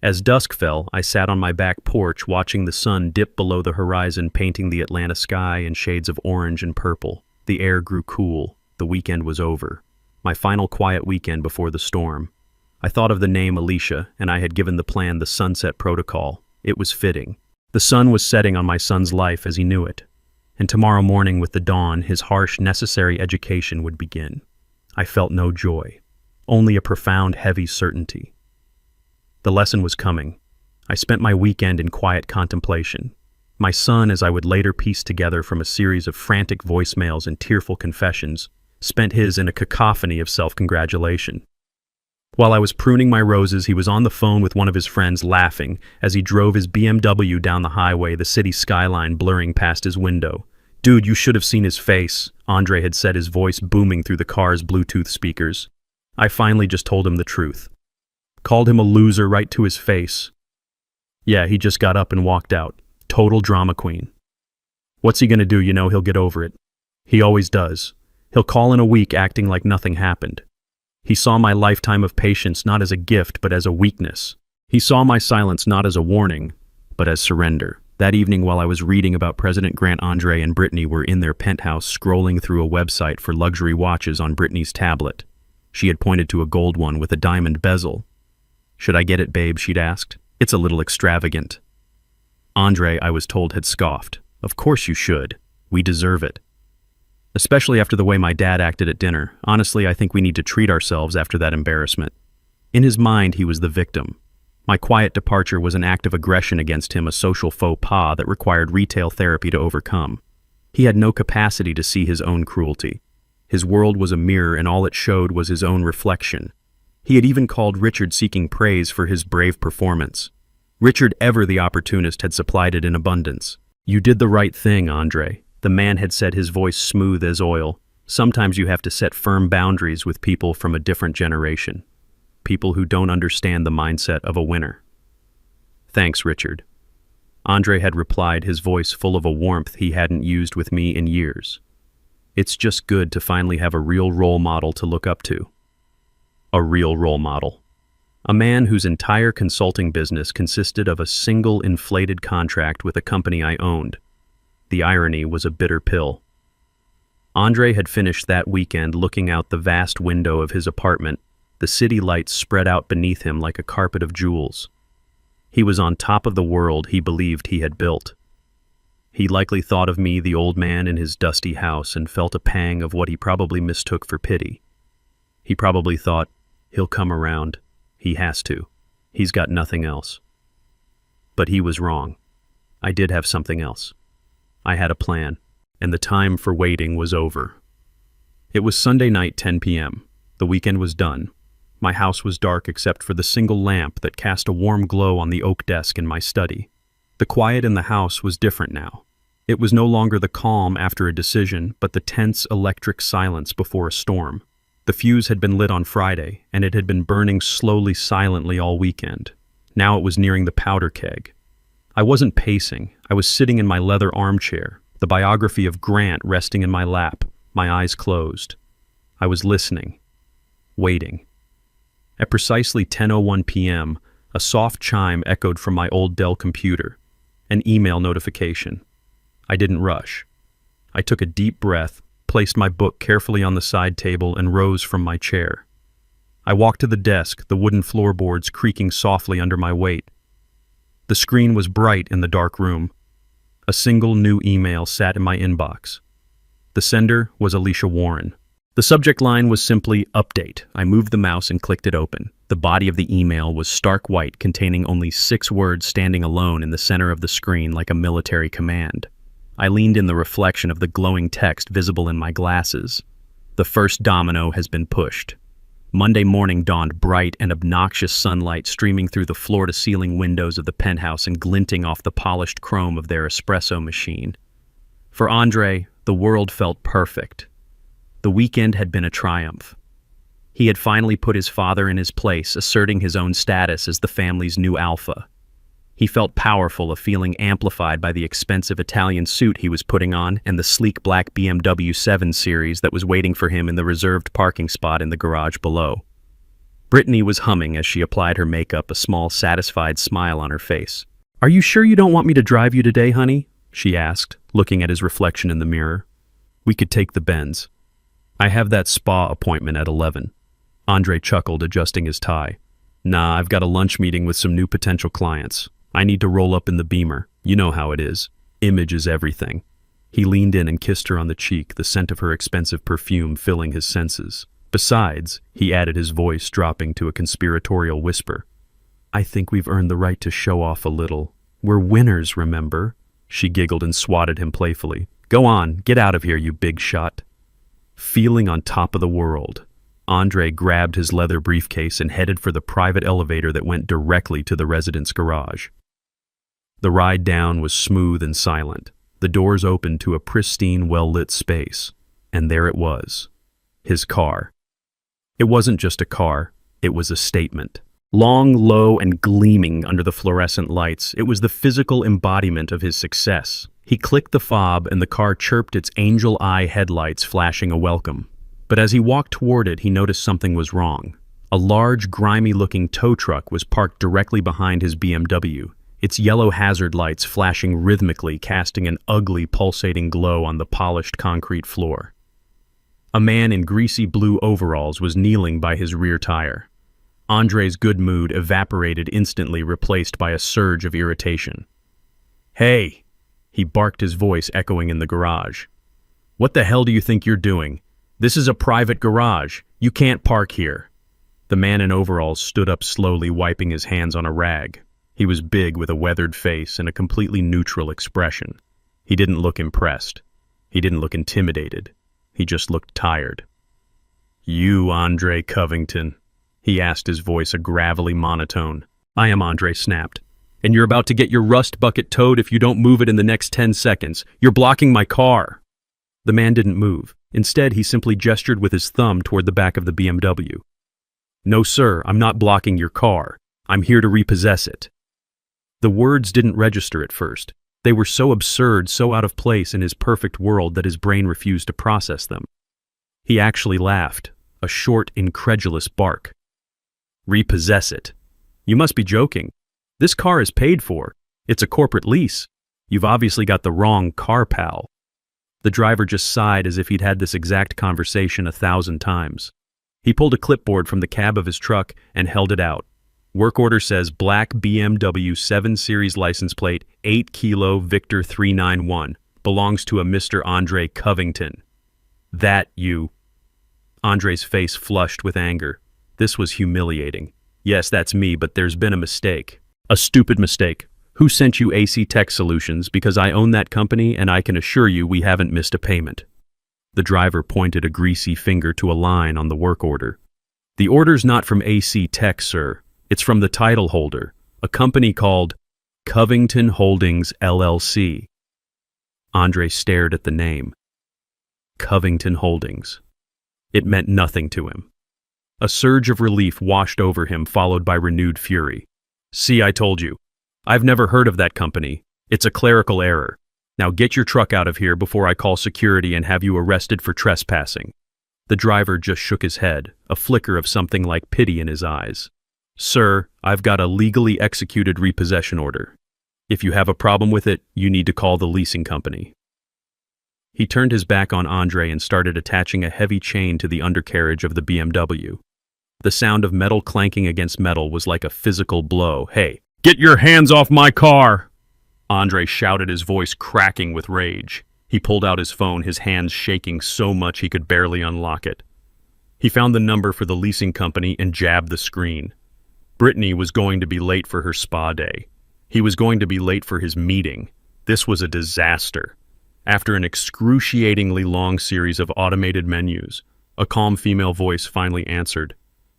As dusk fell, I sat on my back porch watching the sun dip below the horizon, painting the Atlanta sky in shades of orange and purple. The air grew cool. The weekend was over. My final quiet weekend before the storm. I thought of the name Alicia, and I had given the plan the Sunset Protocol. It was fitting. The sun was setting on my son's life as he knew it. And tomorrow morning with the dawn, his harsh, necessary education would begin. I felt no joy, only a profound, heavy certainty. The lesson was coming. I spent my weekend in quiet contemplation. My son, as I would later piece together from a series of frantic voicemails and tearful confessions, spent his in a cacophony of self-congratulation. While I was pruning my roses, he was on the phone with one of his friends, laughing as he drove his BMW down the highway, the city skyline blurring past his window. "Dude, you should have seen his face," Andre had said, his voice booming through the car's Bluetooth speakers. I finally just told him the truth. Called him a loser right to his face. Yeah, he just got up and walked out. Total drama queen. What's he gonna do? You know, he'll get over it. He always does. He'll call in a week acting like nothing happened. He saw my lifetime of patience not as a gift, but as a weakness. He saw my silence not as a warning, but as surrender. That evening, while I was reading about President Grant, Andre and Brittany were in their penthouse scrolling through a website for luxury watches on Brittany's tablet. She had pointed to a gold one with a diamond bezel. "Should I get it, babe?" she'd asked. "It's a little extravagant." Andre, I was told, had scoffed. "Of course you should. We deserve it." Especially after the way my dad acted at dinner. Honestly, I think we need to treat ourselves after that embarrassment. In his mind, he was the victim. My quiet departure was an act of aggression against him, a social faux pas that required retail therapy to overcome. He had no capacity to see his own cruelty. His world was a mirror, and all it showed was his own reflection. He had even called Richard, seeking praise for his brave performance. Richard, ever the opportunist, had supplied it in abundance. "You did the right thing, Andre," the man had said, his voice smooth as oil. "Sometimes you have to set firm boundaries with people from a different generation. People who don't understand the mindset of a winner." "Thanks, Richard." Andre had replied, his voice full of a warmth he hadn't used with me in years. "It's just good to finally have a real role model to look up to." A real role model. A man whose entire consulting business consisted of a single inflated contract with a company I owned. The irony was a bitter pill. Andre had finished that weekend looking out the vast window of his apartment, the city lights spread out beneath him like a carpet of jewels. He was on top of the world he believed he had built. He likely thought of me, the old man in his dusty house, and felt a pang of what he probably mistook for pity. He probably thought, "He'll come around. He has to. He's got nothing else." But he was wrong. I did have something else. I had a plan, and the time for waiting was over. It was Sunday night, 10 p.m. The weekend was done. My house was dark except for the single lamp that cast a warm glow on the oak desk in my study. The quiet in the house was different now. It was no longer the calm after a decision, but the tense electric silence before a storm. The fuse had been lit on Friday, and it had been burning slowly, silently all weekend. Now it was nearing the powder keg. I wasn't pacing. I was sitting in my leather armchair, the biography of Grant resting in my lap, my eyes closed. I was listening, waiting. At precisely 10:01 p.m., a soft chime echoed from my old Dell computer, an email notification. I didn't rush. I took a deep breath, placed my book carefully on the side table, and rose from my chair. I walked to the desk, the wooden floorboards creaking softly under my weight. The screen was bright in the dark room. A single new email sat in my inbox. The sender was Alicia Warren. The subject line was simply "Update." I moved the mouse and clicked it open. The body of the email was stark white, containing only 6 words standing alone in the center of the screen like a military command. I leaned in the reflection of the glowing text visible in my glasses. The first domino has been pushed. Monday morning dawned bright and obnoxious sunlight streaming through the floor-to-ceiling windows of the penthouse and glinting off the polished chrome of their espresso machine. For Andre, the world felt perfect. The weekend had been a triumph. He had finally put his father in his place, asserting his own status as the family's new alpha. He felt powerful, a feeling amplified by the expensive Italian suit he was putting on and the sleek black BMW 7 Series that was waiting for him in the reserved parking spot in the garage below. Brittany was humming as she applied her makeup, a small, satisfied smile on her face. "Are you sure you don't want me to drive you today, honey?" she asked, looking at his reflection in the mirror. "We could take the Benz. I have that spa appointment at 11. Andre chuckled, adjusting his tie. "Nah, I've got a lunch meeting with some new potential clients. I need to roll up in the Beamer. You know how it is. Image is everything." He leaned in and kissed her on the cheek, the scent of her expensive perfume filling his senses. "Besides," he added, his voice dropping to a conspiratorial whisper, "I think we've earned the right to show off a little. We're winners, remember?" She giggled and swatted him playfully. "Go on, get out of here, you big shot." Feeling on top of the world, Andre grabbed his leather briefcase and headed for the private elevator that went directly to the residence garage. The ride down was smooth and silent. The doors opened to a pristine, well-lit space. And there it was. His car. It wasn't just a car, it was a statement. Long, low, and gleaming under the fluorescent lights, it was the physical embodiment of his success. He clicked the fob and the car chirped, its angel eye headlights flashing a welcome. But as he walked toward it, he noticed something was wrong. A large, grimy-looking tow truck was parked directly behind his BMW, its yellow hazard lights flashing rhythmically, casting an ugly, pulsating glow on the polished concrete floor. A man in greasy blue overalls was kneeling by his rear tire. Andre's good mood evaporated instantly, replaced by a surge of irritation. "Hey!" he barked, his voice echoing in the garage. "What the hell do you think you're doing? This is a private garage. You can't park here." The man in overalls stood up slowly, wiping his hands on a rag. He was big, with a weathered face and a completely neutral expression. He didn't look impressed. He didn't look intimidated. He just looked tired. "You, Andre Covington?" he asked, his voice a gravelly monotone. "I am," Andre snapped. "And you're about to get your rust bucket towed if you don't move it in the next 10 seconds. You're blocking my car." The man didn't move. Instead, he simply gestured with his thumb toward the back of the BMW. "No, sir, I'm not blocking your car. I'm here to repossess it." The words didn't register at first. They were so absurd, so out of place in his perfect world that his brain refused to process them. He actually laughed, a short, incredulous bark. "Repossess it? You must be joking. This car is paid for. It's a corporate lease. You've obviously got the wrong car, pal." The driver just sighed, as if he'd had this exact conversation 1,000 times. He pulled a clipboard from the cab of his truck and held it out. Work order says black BMW 7 Series license plate, 8 Kilo Victor 391. Belongs to a Mr. Andre Covington. "That you..." Andre's face flushed with anger. This was humiliating. "Yes, that's me, but there's been a mistake. A stupid mistake. Who sent you AC Tech Solutions? Because I own that company and I can assure you we haven't missed a payment." The driver pointed a greasy finger to a line on the work order. "The order's not from AC Tech, sir. It's from the title holder, a company called Covington Holdings, LLC. Andre stared at the name. Covington Holdings. It meant nothing to him. A surge of relief washed over him, followed by renewed fury. "See, I told you. I've never heard of that company. It's a clerical error. Now get your truck out of here before I call security and have you arrested for trespassing." The driver just shook his head, a flicker of something like pity in his eyes. "Sir, I've got a legally executed repossession order. If you have a problem with it, you need to call the leasing company." He turned his back on Andre and started attaching a heavy chain to the undercarriage of the BMW. The sound of metal clanking against metal was like a physical blow. "Hey, get your hands off my car!" Andre shouted, his voice cracking with rage. He pulled out his phone, his hands shaking so much he could barely unlock it. He found the number for the leasing company and jabbed the screen. Brittany was going to be late for her spa day. He was going to be late for his meeting. This was a disaster. After an excruciatingly long series of automated menus, A calm female voice finally answered.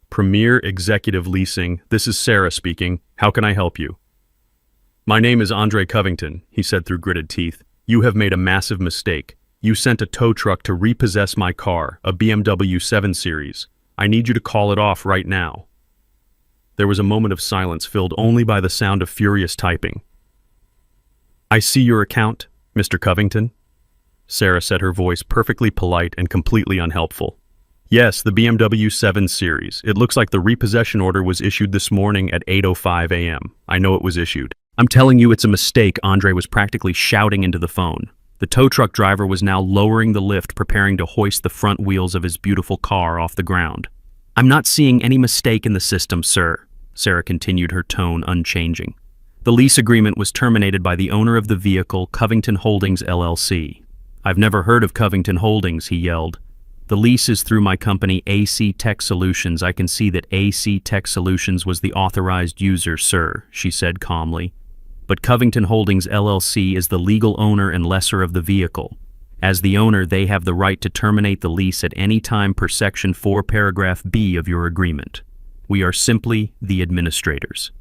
Premier Executive Leasing, this is Sarah speaking. How can I help you? My name is Andre Covington, he said through gritted teeth. You have made a massive mistake. You sent a tow truck to repossess my car, a BMW 7 Series. I need you to call it off right now. There was a moment of silence filled only by the sound of furious typing. I see your account, Mr. Covington, Sarah said, her voice perfectly polite and completely unhelpful. Yes, the BMW 7 Series. It looks like the repossession order was issued this morning at 8:05 a.m. I know it was issued. I'm telling you it's a mistake, Andre was practically shouting into the phone. The tow truck driver was now lowering the lift, preparing to hoist the front wheels of his beautiful car off the ground. I'm not seeing any mistake in the system, sir, Sarah continued, her tone unchanging. The lease agreement was terminated by the owner of the vehicle, Covington Holdings, LLC. I've never heard of Covington Holdings, he yelled. The lease is through my company, AC Tech Solutions. I can see that AC Tech Solutions was the authorized user, sir, she said calmly. But Covington Holdings, LLC is the legal owner and lessor of the vehicle. As the owner, they have the right to terminate the lease at any time per Section 4, Paragraph B of your agreement. We are simply the administrators.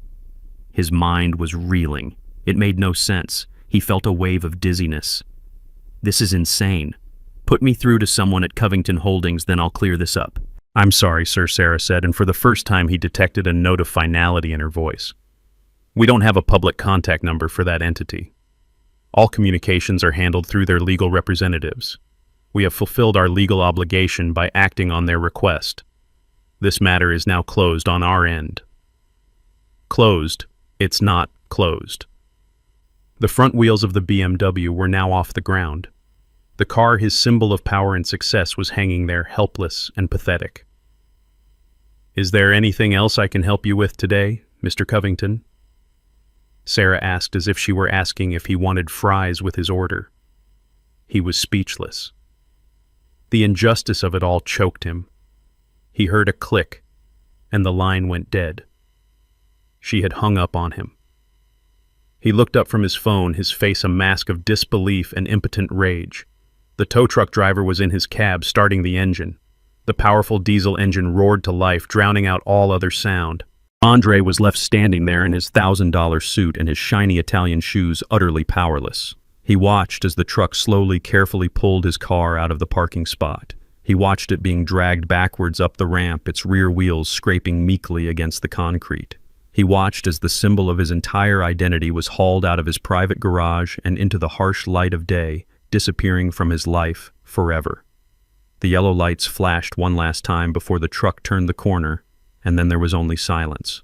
His mind was reeling. It made no sense. He felt a wave of dizziness. This is insane. Put me through to someone at Covington Holdings, then I'll clear this up. I'm sorry, sir, Sarah said, and for the first time he detected a note of finality in her voice. We don't have a public contact number for that entity. All communications are handled through their legal representatives. We have fulfilled our legal obligation by acting on their request. This matter is now closed on our end. Closed. It's not closed. The front wheels of the BMW were now off the ground. The car, his symbol of power and success, was hanging there, helpless and pathetic. Is there anything else I can help you with today, Mr. Covington? Sarah asked, as if she were asking if he wanted fries with his order. He was speechless. The injustice of it all choked him. He heard a click, and the line went dead. She had hung up on him. He looked up from his phone, his face a mask of disbelief and impotent rage. The tow truck driver was in his cab, starting the engine. The powerful diesel engine roared to life, drowning out all other sound. Andre was left standing there in his $1,000 suit and his shiny Italian shoes, utterly powerless. He watched as the truck slowly, carefully pulled his car out of the parking spot. He watched it being dragged backwards up the ramp, its rear wheels scraping meekly against the concrete. He watched as the symbol of his entire identity was hauled out of his private garage and into the harsh light of day, disappearing from his life forever. The yellow lights flashed one last time before the truck turned the corner, and then there was only silence.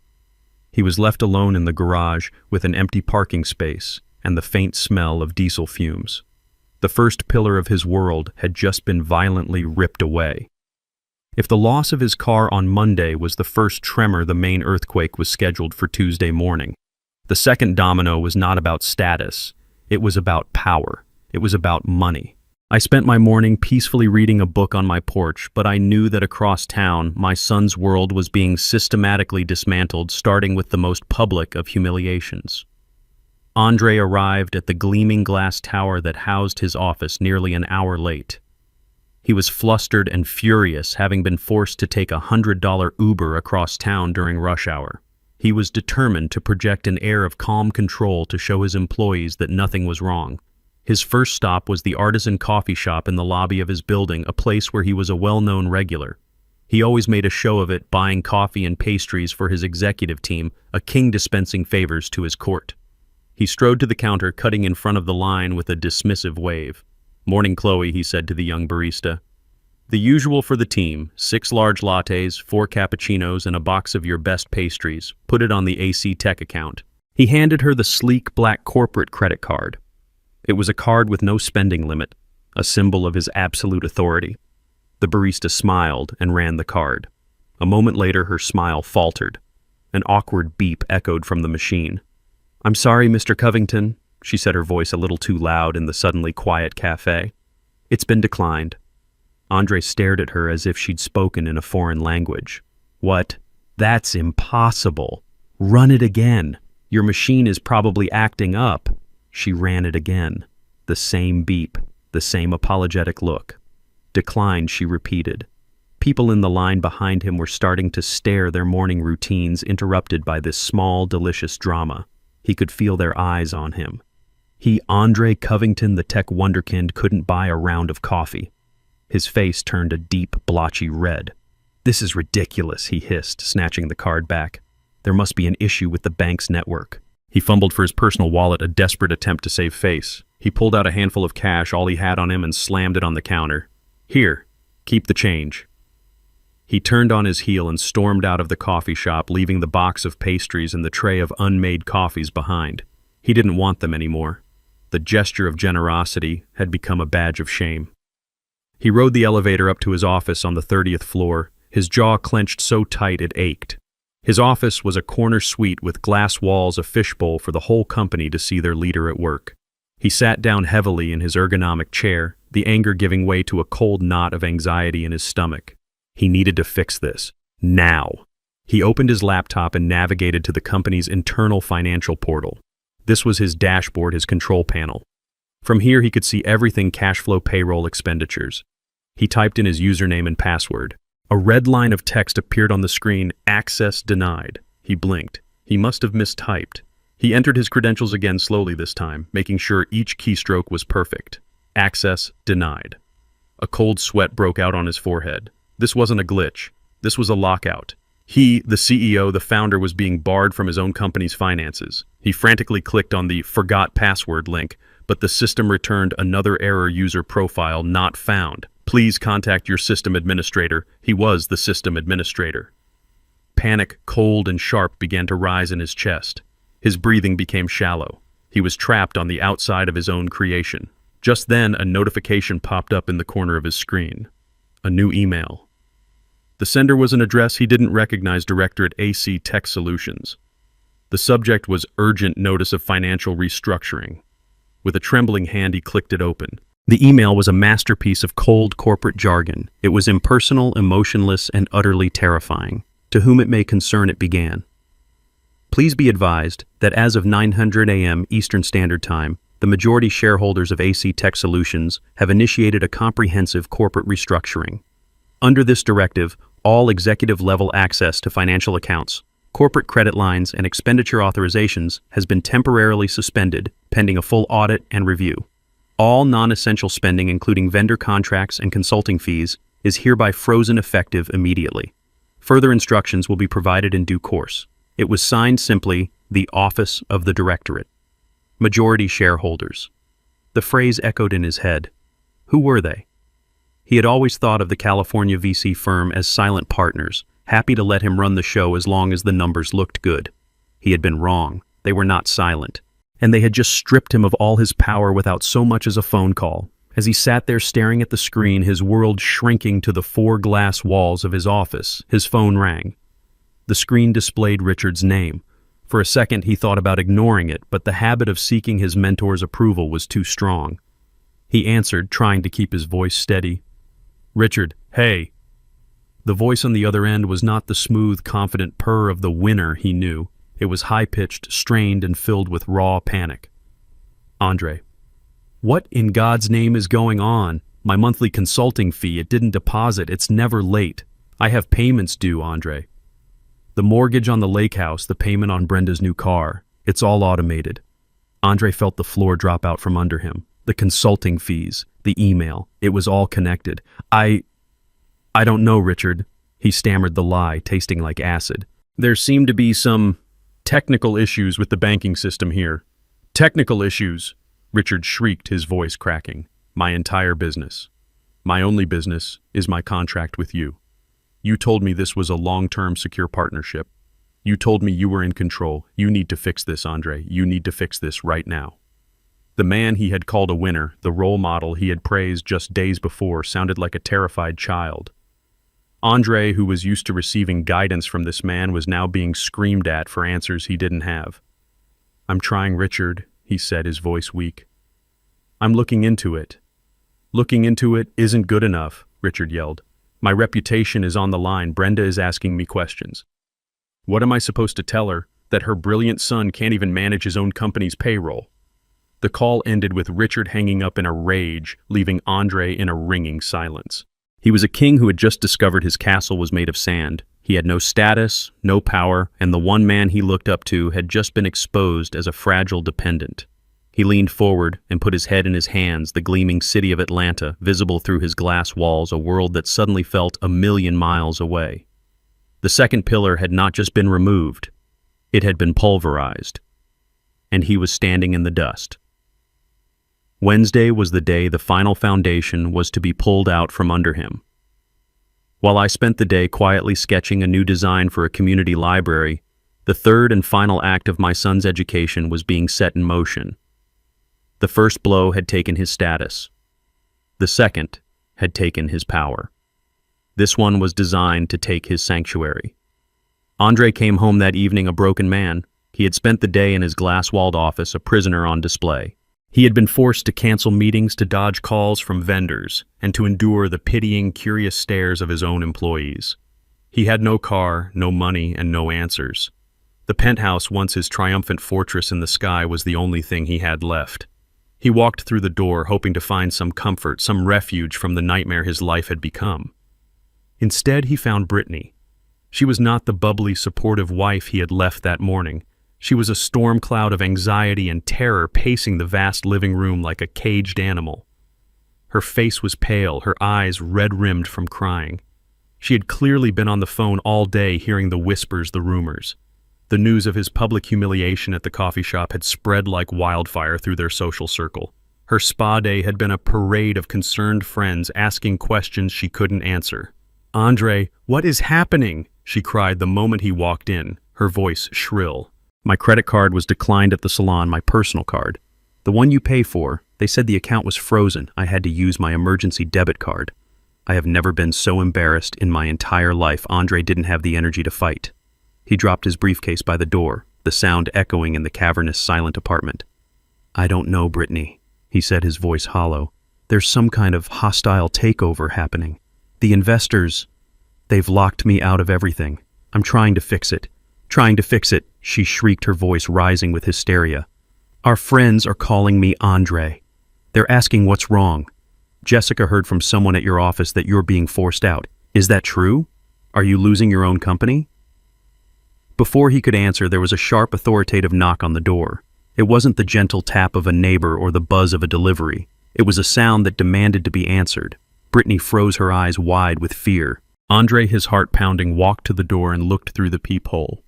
He was left alone in the garage with an empty parking space and the faint smell of diesel fumes. The first pillar of his world had just been violently ripped away. If the loss of his car on Monday was the first tremor, the main earthquake was scheduled for Tuesday morning. The second domino was not about status. It was about power. It was about money. I spent my morning peacefully reading a book on my porch, but I knew that across town, my son's world was being systematically dismantled, starting with the most public of humiliations. Andre arrived at the gleaming glass tower that housed his office nearly an hour late. He was flustered and furious, having been forced to take a $100 Uber across town during rush hour. He was determined to project an air of calm control to show his employees that nothing was wrong. His first stop was the artisan coffee shop in the lobby of his building, a place where he was a well-known regular. He always made a show of it, buying coffee and pastries for his executive team, a king dispensing favors to his court. He strode to the counter, cutting in front of the line with a dismissive wave. "Morning, Chloe," he said to the young barista. "The usual for the team, 6 large lattes, 4 cappuccinos, and a box of your best pastries. Put it on the AC Tech account." He handed her the sleek black corporate credit card. It was a card with no spending limit, a symbol of his absolute authority. The barista smiled and ran the card. A moment later, her smile faltered. An awkward beep echoed from the machine. "I'm sorry, Mr. Covington," she said, her voice a little too loud in the suddenly quiet cafe. "It's been declined." Andre stared at her as if she'd spoken in a foreign language. "What? That's impossible. Run it again. Your machine is probably acting up." She ran it again. The same beep, the same apologetic look. "Declined," she repeated. People in the line behind him were starting to stare, their morning routines interrupted by this small, delicious drama. He could feel their eyes on him. He, Andre Covington, the tech wonderkind, couldn't buy a round of coffee. His face turned a deep, blotchy red. "This is ridiculous," he hissed, snatching the card back. "There must be an issue with the bank's network." He fumbled for his personal wallet, a desperate attempt to save face. He pulled out a handful of cash, all he had on him, and slammed it on the counter. "Here, keep the change." He turned on his heel and stormed out of the coffee shop, leaving the box of pastries and the tray of unmade coffees behind. He didn't want them anymore. The gesture of generosity had become a badge of shame. He rode the elevator up to his office on the 30th floor, his jaw clenched so tight it ached. His office was a corner suite with glass walls, a fishbowl for the whole company to see their leader at work. He sat down heavily in his ergonomic chair, the anger giving way to a cold knot of anxiety in his stomach. He needed to fix this. Now. He opened his laptop and navigated to the company's internal financial portal. This was his dashboard, his control panel. From here he could see everything: cash flow, payroll, expenditures. He typed in his username and password. A red line of text appeared on the screen: "Access denied." He blinked. He must have mistyped. He entered his credentials again slowly this time, making sure each keystroke was perfect. Access denied. A cold sweat broke out on his forehead. This wasn't a glitch. This was a lockout. He, the CEO, the founder, was being barred from his own company's finances. He frantically clicked on the "Forgot Password" link, but the system returned another error: user profile not found. Please contact your system administrator. He was the system administrator. Panic, cold and sharp, began to rise in his chest. His breathing became shallow. He was trapped on the outside of his own creation. Just then, a notification popped up in the corner of his screen. A new email. The sender was an address he didn't recognize: Director at AC Tech Solutions. The subject was "Urgent Notice of Financial Restructuring." With a trembling hand, he clicked it open. The email was a masterpiece of cold corporate jargon. It was impersonal, emotionless, and utterly terrifying. To whom it may concern, it began. Please be advised that as of 900 a.m. Eastern Standard Time, the majority shareholders of AC Tech Solutions have initiated a comprehensive corporate restructuring. Under this directive, all executive-level access to financial accounts, corporate credit lines, and expenditure authorizations has been temporarily suspended, pending a full audit and review. All non-essential spending, including vendor contracts and consulting fees, is hereby frozen effective immediately. Further instructions will be provided in due course. It was signed simply, "The Office of the Directorate." Majority shareholders. The phrase echoed in his head. Who were they? He had always thought of the California VC firm as silent partners, happy to let him run the show as long as the numbers looked good. He had been wrong. They were not silent. And they had just stripped him of all his power without so much as a phone call. As he sat there staring at the screen, his world shrinking to the 4 glass walls of his office, his phone rang. The screen displayed Richard's name. For a second, he thought about ignoring it, but the habit of seeking his mentor's approval was too strong. He answered, trying to keep his voice steady. "Richard, hey." The voice on the other end was not the smooth, confident purr of the winner he knew. It was high-pitched, strained, and filled with raw panic. "Andre, what in God's name is going on? My monthly consulting fee, it didn't deposit. It's never late. I have payments due, Andre. The mortgage on the lake house, the payment on Brenda's new car. It's all automated." Andre felt the floor drop out from under him. The consulting fees, the email, it was all connected. I don't know, Richard." He stammered the lie, tasting like acid. "There seem to be some technical issues with the banking system here." "Technical issues?" Richard shrieked, his voice cracking. "My entire business. My only business is my contract with you. You told me this was a long-term secure partnership. You told me you were in control. You need to fix this, Andre. You need to fix this right now." The man he had called a winner, the role model he had praised just days before, sounded like a terrified child. Andre, who was used to receiving guidance from this man, was now being screamed at for answers he didn't have. "I'm trying, Richard," he said, his voice weak. "I'm looking into it." "Looking into it isn't good enough," Richard yelled. "My reputation is on the line. Brenda is asking me questions. What am I supposed to tell her? That her brilliant son can't even manage his own company's payroll?" The call ended with Richard hanging up in a rage, leaving Andre in a ringing silence. He was a king who had just discovered his castle was made of sand. He had no status, no power, and the one man he looked up to had just been exposed as a fragile dependent. He leaned forward and put his head in his hands, the gleaming city of Atlanta, visible through his glass walls, a world that suddenly felt 1,000,000 miles away. The second pillar had not just been removed, it had been pulverized, and he was standing in the dust. Wednesday was the day the final foundation was to be pulled out from under him. While I spent the day quietly sketching a new design for a community library, the third and final act of my son's education was being set in motion. The first blow had taken his status. The second had taken his power. This one was designed to take his sanctuary. Andre came home that evening a broken man. He had spent the day in his glass-walled office, a prisoner on display. He had been forced to cancel meetings, to dodge calls from vendors, and to endure the pitying, curious stares of his own employees. He had no car, no money, and no answers. The penthouse, once his triumphant fortress in the sky, was the only thing he had left. He walked through the door, hoping to find some comfort, some refuge from the nightmare his life had become. Instead, he found Brittany. She was not the bubbly, supportive wife he had left that morning. She was a storm cloud of anxiety and terror pacing the vast living room like a caged animal. Her face was pale, her eyes red-rimmed from crying. She had clearly been on the phone all day hearing the whispers, the rumors. The news of his public humiliation at the coffee shop had spread like wildfire through their social circle. Her spa day had been a parade of concerned friends asking questions she couldn't answer. "Andre, what is happening?" she cried the moment he walked in, her voice shrill. "My credit card was declined at the salon, my personal card. The one you pay for. They said the account was frozen. I had to use my emergency debit card. I have never been so embarrassed in my entire life." Andre didn't have the energy to fight. He dropped his briefcase by the door, the sound echoing in the cavernous, silent apartment. "I don't know, Brittany," he said, his voice hollow. "There's some kind of hostile takeover happening. The investors, they've locked me out of everything. I'm trying to fix it. Trying to fix it," she shrieked, her voice rising with hysteria. "Our friends are calling me Andre. They're asking what's wrong. Jessica heard from someone at your office that you're being forced out. Is that true? Are you losing your own company?" Before he could answer, there was a sharp, authoritative knock on the door. It wasn't the gentle tap of a neighbor or the buzz of a delivery. It was a sound that demanded to be answered. Brittany froze her eyes wide with fear. Andre, his heart pounding, walked to the door and looked through the peephole.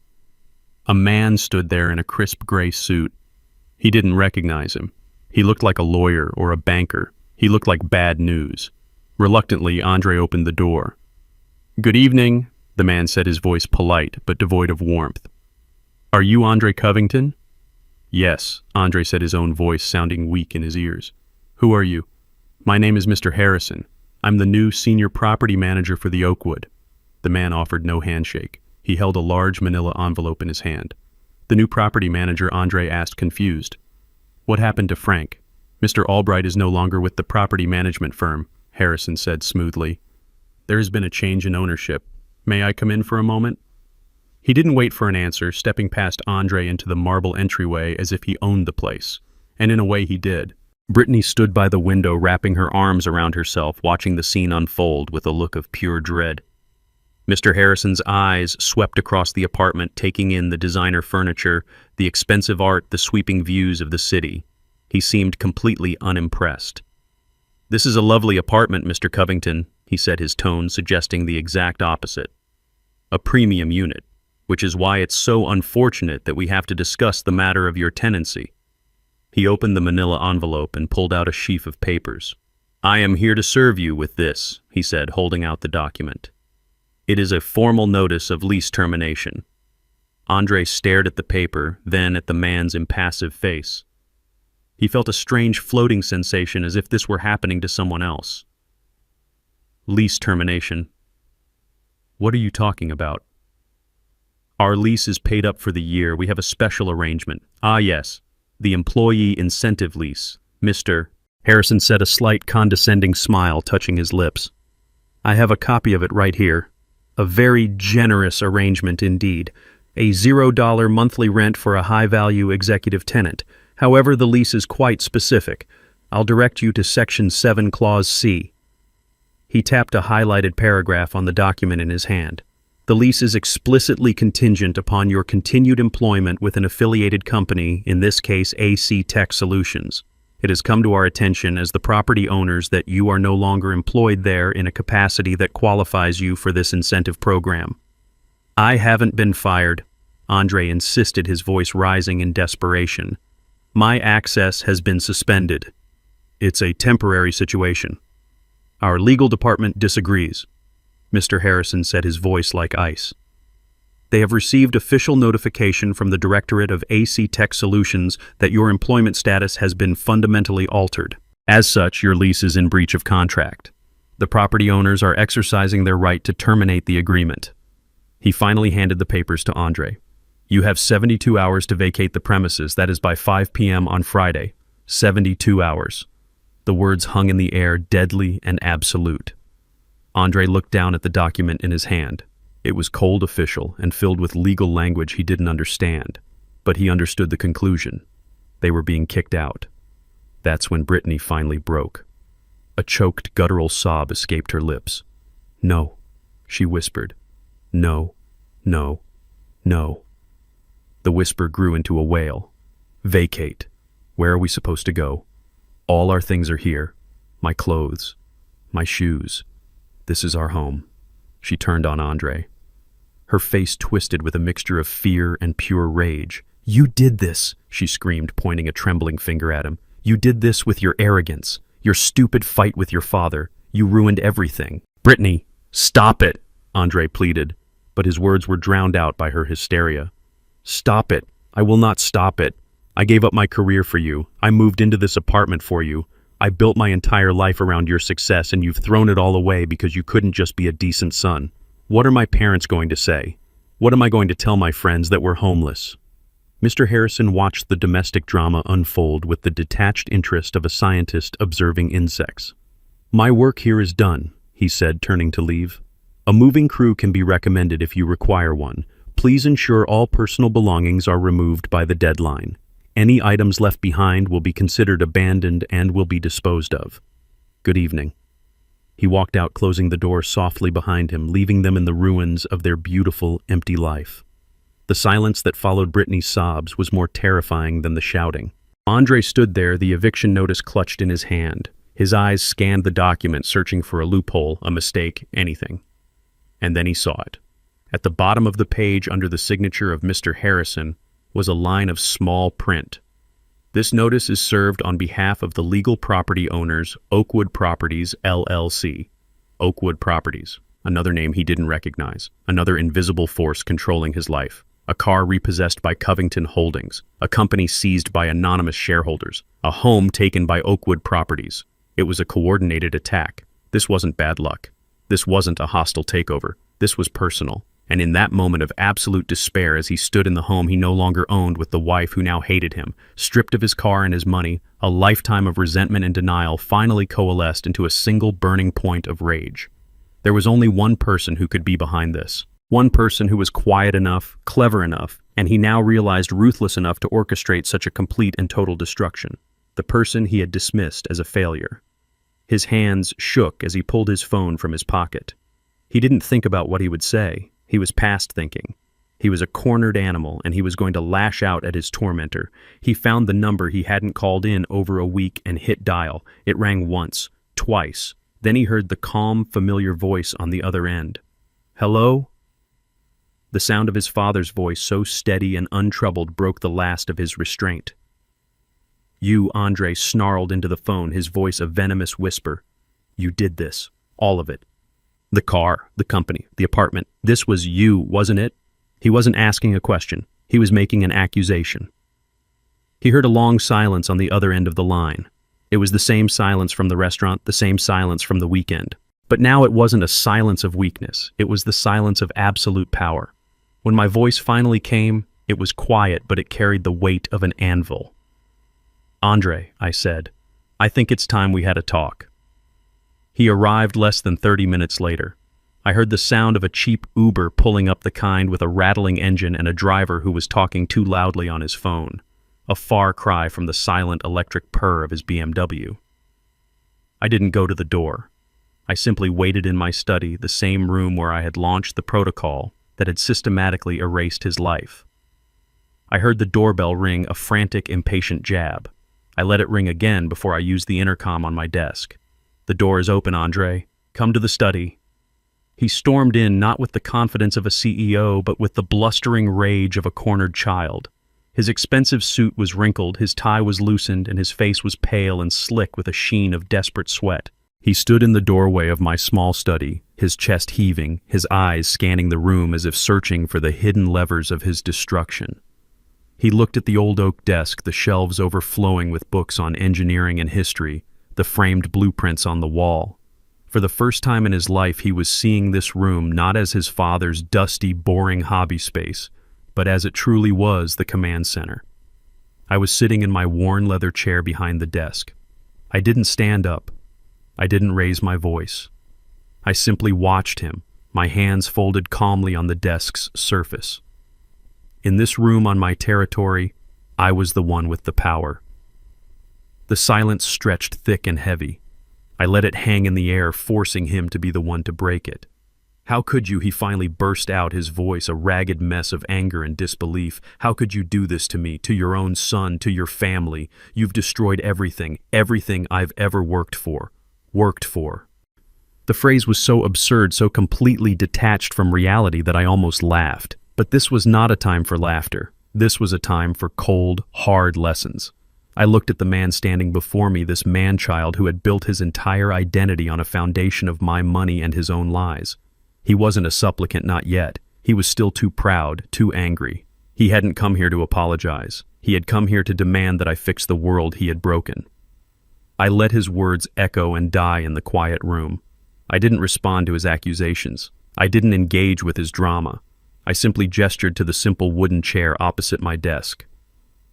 A man stood there in a crisp gray suit. He didn't recognize him. He looked like a lawyer or a banker. He looked like bad news. Reluctantly, Andre opened the door. "Good evening," the man said, his voice polite but devoid of warmth. "Are you Andre Covington?" "Yes," Andre said, his own voice sounding weak in his ears. "Who are you?" "My name is Mr. Harrison. I'm the new senior property manager for the Oakwood." The man offered no handshake. He held a large manila envelope in his hand. "The new property manager?" Andre asked, confused. "What happened to Frank?" "Mr. Albright is no longer with the property management firm," Harrison said smoothly. "There has been a change in ownership. May I come in for a moment?" He didn't wait for an answer, stepping past Andre into the marble entryway as if he owned the place. And in a way he did. Brittany stood by the window, wrapping her arms around herself, watching the scene unfold with a look of pure dread. Mr. Harrison's eyes swept across the apartment, taking in the designer furniture, the expensive art, the sweeping views of the city. He seemed completely unimpressed. "This is a lovely apartment, Mr. Covington," he said, his tone suggesting the exact opposite. "A premium unit, which is why it's so unfortunate that we have to discuss the matter of your tenancy." He opened the manila envelope and pulled out a sheaf of papers. "I am here to serve you with this," he said, holding out the document. "It is a formal notice of lease termination." Andre stared at the paper, then at the man's impassive face. He felt a strange floating sensation, as if this were happening to someone else. "Lease termination? What are you talking about?" "Our lease is paid up for the year. We have a special arrangement." "Ah, yes. The employee incentive lease, Mr. Harrison said, a slight condescending smile touching his lips. "I have a copy of it right here. A very generous arrangement indeed. A $0 monthly rent for a high-value executive tenant. However, the lease is quite specific. I'll direct you to Section 7, Clause C." He tapped a highlighted paragraph on the document in his hand. The lease is explicitly contingent upon your continued employment with an affiliated company, in this case AC Tech Solutions. It has come to our attention as the property owners that you are no longer employed there in a capacity that qualifies you for this incentive program. I haven't been fired, Andre insisted, his voice rising in desperation. My access has been suspended. It's a temporary situation. Our legal department disagrees, Mr. Harrison said, his voice like ice. They have received official notification from the Directorate of AC Tech Solutions that your employment status has been fundamentally altered. As such, your lease is in breach of contract. The property owners are exercising their right to terminate the agreement. He finally handed the papers to Andre. You have 72 hours to vacate the premises. That is by 5 p.m. on Friday. 72 hours. The words hung in the air, deadly and absolute. Andre looked down at the document in his hand. It was cold, official, and filled with legal language he didn't understand. But he understood the conclusion. They were being kicked out. That's when Brittany finally broke. A choked, guttural sob escaped her lips. No, she whispered. No, no, no. The whisper grew into a wail. Vacate. Where are we supposed to go? All our things are here. My clothes. My shoes. This is our home. She turned on Andre. Her face twisted with a mixture of fear and pure rage. You did this, she screamed, pointing a trembling finger at him. You did this with your arrogance, your stupid fight with your father. You ruined everything. Brittany, stop it, Andre pleaded, but his words were drowned out by her hysteria. Stop it. I will not stop it. I gave up my career for you. I moved into this apartment for you. I built my entire life around your success, and you've thrown it all away because you couldn't just be a decent son. What are my parents going to say? What am I going to tell my friends, that we're homeless? Mr. Harrison watched the domestic drama unfold with the detached interest of a scientist observing insects. My work here is done, he said, turning to leave. A moving crew can be recommended if you require one. Please ensure all personal belongings are removed by the deadline. Any items left behind will be considered abandoned and will be disposed of. Good evening. He walked out, closing the door softly behind him, leaving them in the ruins of their beautiful, empty life. The silence that followed Brittany's sobs was more terrifying than the shouting. Andre stood there, the eviction notice clutched in his hand. His eyes scanned the document, searching for a loophole, a mistake, anything. And then he saw it. At the bottom of the page, under the signature of Mr. Harrison, was a line of small print. This notice is served on behalf of the legal property owners, Oakwood Properties, LLC. Oakwood Properties, another name he didn't recognize, another invisible force controlling his life. A car repossessed by Covington Holdings, a company seized by anonymous shareholders, a home taken by Oakwood Properties. It was a coordinated attack. This wasn't bad luck. This wasn't a hostile takeover. This was personal. And in that moment of absolute despair, as he stood in the home he no longer owned with the wife who now hated him, stripped of his car and his money, a lifetime of resentment and denial finally coalesced into a single burning point of rage. There was only one person who could be behind this. One person who was quiet enough, clever enough, and he now realized ruthless enough to orchestrate such a complete and total destruction. The person he had dismissed as a failure. His hands shook as he pulled his phone from his pocket. He didn't think about what he would say. He was past thinking. He was a cornered animal, and he was going to lash out at his tormentor. He found the number he hadn't called in over a week and hit dial. It rang once, twice. Then he heard the calm, familiar voice on the other end. Hello? The sound of his father's voice, so steady and untroubled, broke the last of his restraint. You, Andre snarled into the phone, his voice a venomous whisper. You did this. All of it. The car, the company, the apartment. This was you, wasn't it? He wasn't asking a question. He was making an accusation. He heard a long silence on the other end of the line. It was the same silence from the restaurant, the same silence from the weekend. But now it wasn't a silence of weakness. It was the silence of absolute power. When my voice finally came, it was quiet, but it carried the weight of an anvil. Andre, I said, I think it's time we had a talk. He arrived less than 30 minutes later. I heard the sound of a cheap Uber pulling up, the kind with a rattling engine and a driver who was talking too loudly on his phone, a far cry from the silent electric purr of his BMW. I didn't go to the door. I simply waited in my study, the same room where I had launched the protocol that had systematically erased his life. I heard the doorbell ring, a frantic, impatient jab. I let it ring again before I used the intercom on my desk. "The door is open, Andre. Come to the study." He stormed in, not with the confidence of a CEO, but with the blustering rage of a cornered child. His expensive suit was wrinkled, his tie was loosened, and his face was pale and slick with a sheen of desperate sweat. He stood in the doorway of my small study, his chest heaving, his eyes scanning the room as if searching for the hidden levers of his destruction. He looked at the old oak desk, the shelves overflowing with books on engineering and history, the framed blueprints on the wall. For the first time in his life, he was seeing this room not as his father's dusty, boring hobby space, but as it truly was, the command center. I was sitting in my worn leather chair behind the desk. I didn't stand up. I didn't raise my voice. I simply watched him, my hands folded calmly on the desk's surface. In this room on my territory, I was the one with the power. The silence stretched thick and heavy. I let it hang in the air, forcing him to be the one to break it. "How could you?" he finally burst out, his voice a ragged mess of anger and disbelief. "How could you do this to me, to your own son, to your family? You've destroyed everything, everything I've ever worked for. The phrase was so absurd, so completely detached from reality that I almost laughed. But this was not a time for laughter. This was a time for cold, hard lessons. I looked at the man standing before me, this man-child who had built his entire identity on a foundation of my money and his own lies. He wasn't a supplicant, not yet. He was still too proud, too angry. He hadn't come here to apologize. He had come here to demand that I fix the world he had broken. I let his words echo and die in the quiet room. I didn't respond to his accusations. I didn't engage with his drama. I simply gestured to the simple wooden chair opposite my desk.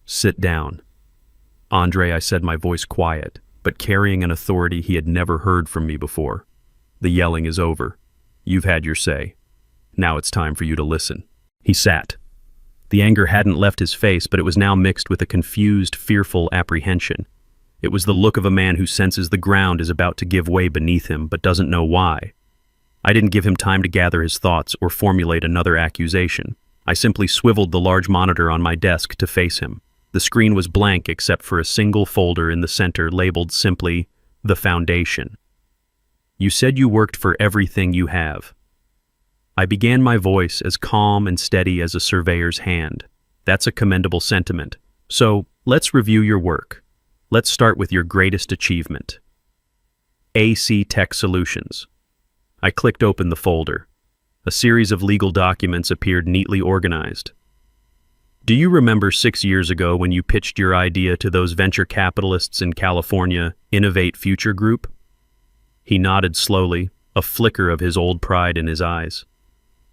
"Sit down." "Andre," I said, my voice quiet, but carrying an authority he had never heard from me before. "The yelling is over. You've had your say. Now it's time for you to listen." He sat. The anger hadn't left his face, but it was now mixed with a confused, fearful apprehension. It was the look of a man who senses the ground is about to give way beneath him, but doesn't know why. I didn't give him time to gather his thoughts or formulate another accusation. I simply swiveled the large monitor on my desk to face him. The screen was blank except for a single folder in the center labeled simply, "The Foundation." "You said you worked for everything you have." I began, my voice as calm and steady as a surveyor's hand. "That's a commendable sentiment. So, let's review your work. Let's start with your greatest achievement. AC Tech Solutions." I clicked open the folder. A series of legal documents appeared neatly organized. "Do you remember 6 years ago when you pitched your idea to those venture capitalists in California, Innovate Future Group?" He nodded slowly, a flicker of his old pride in his eyes.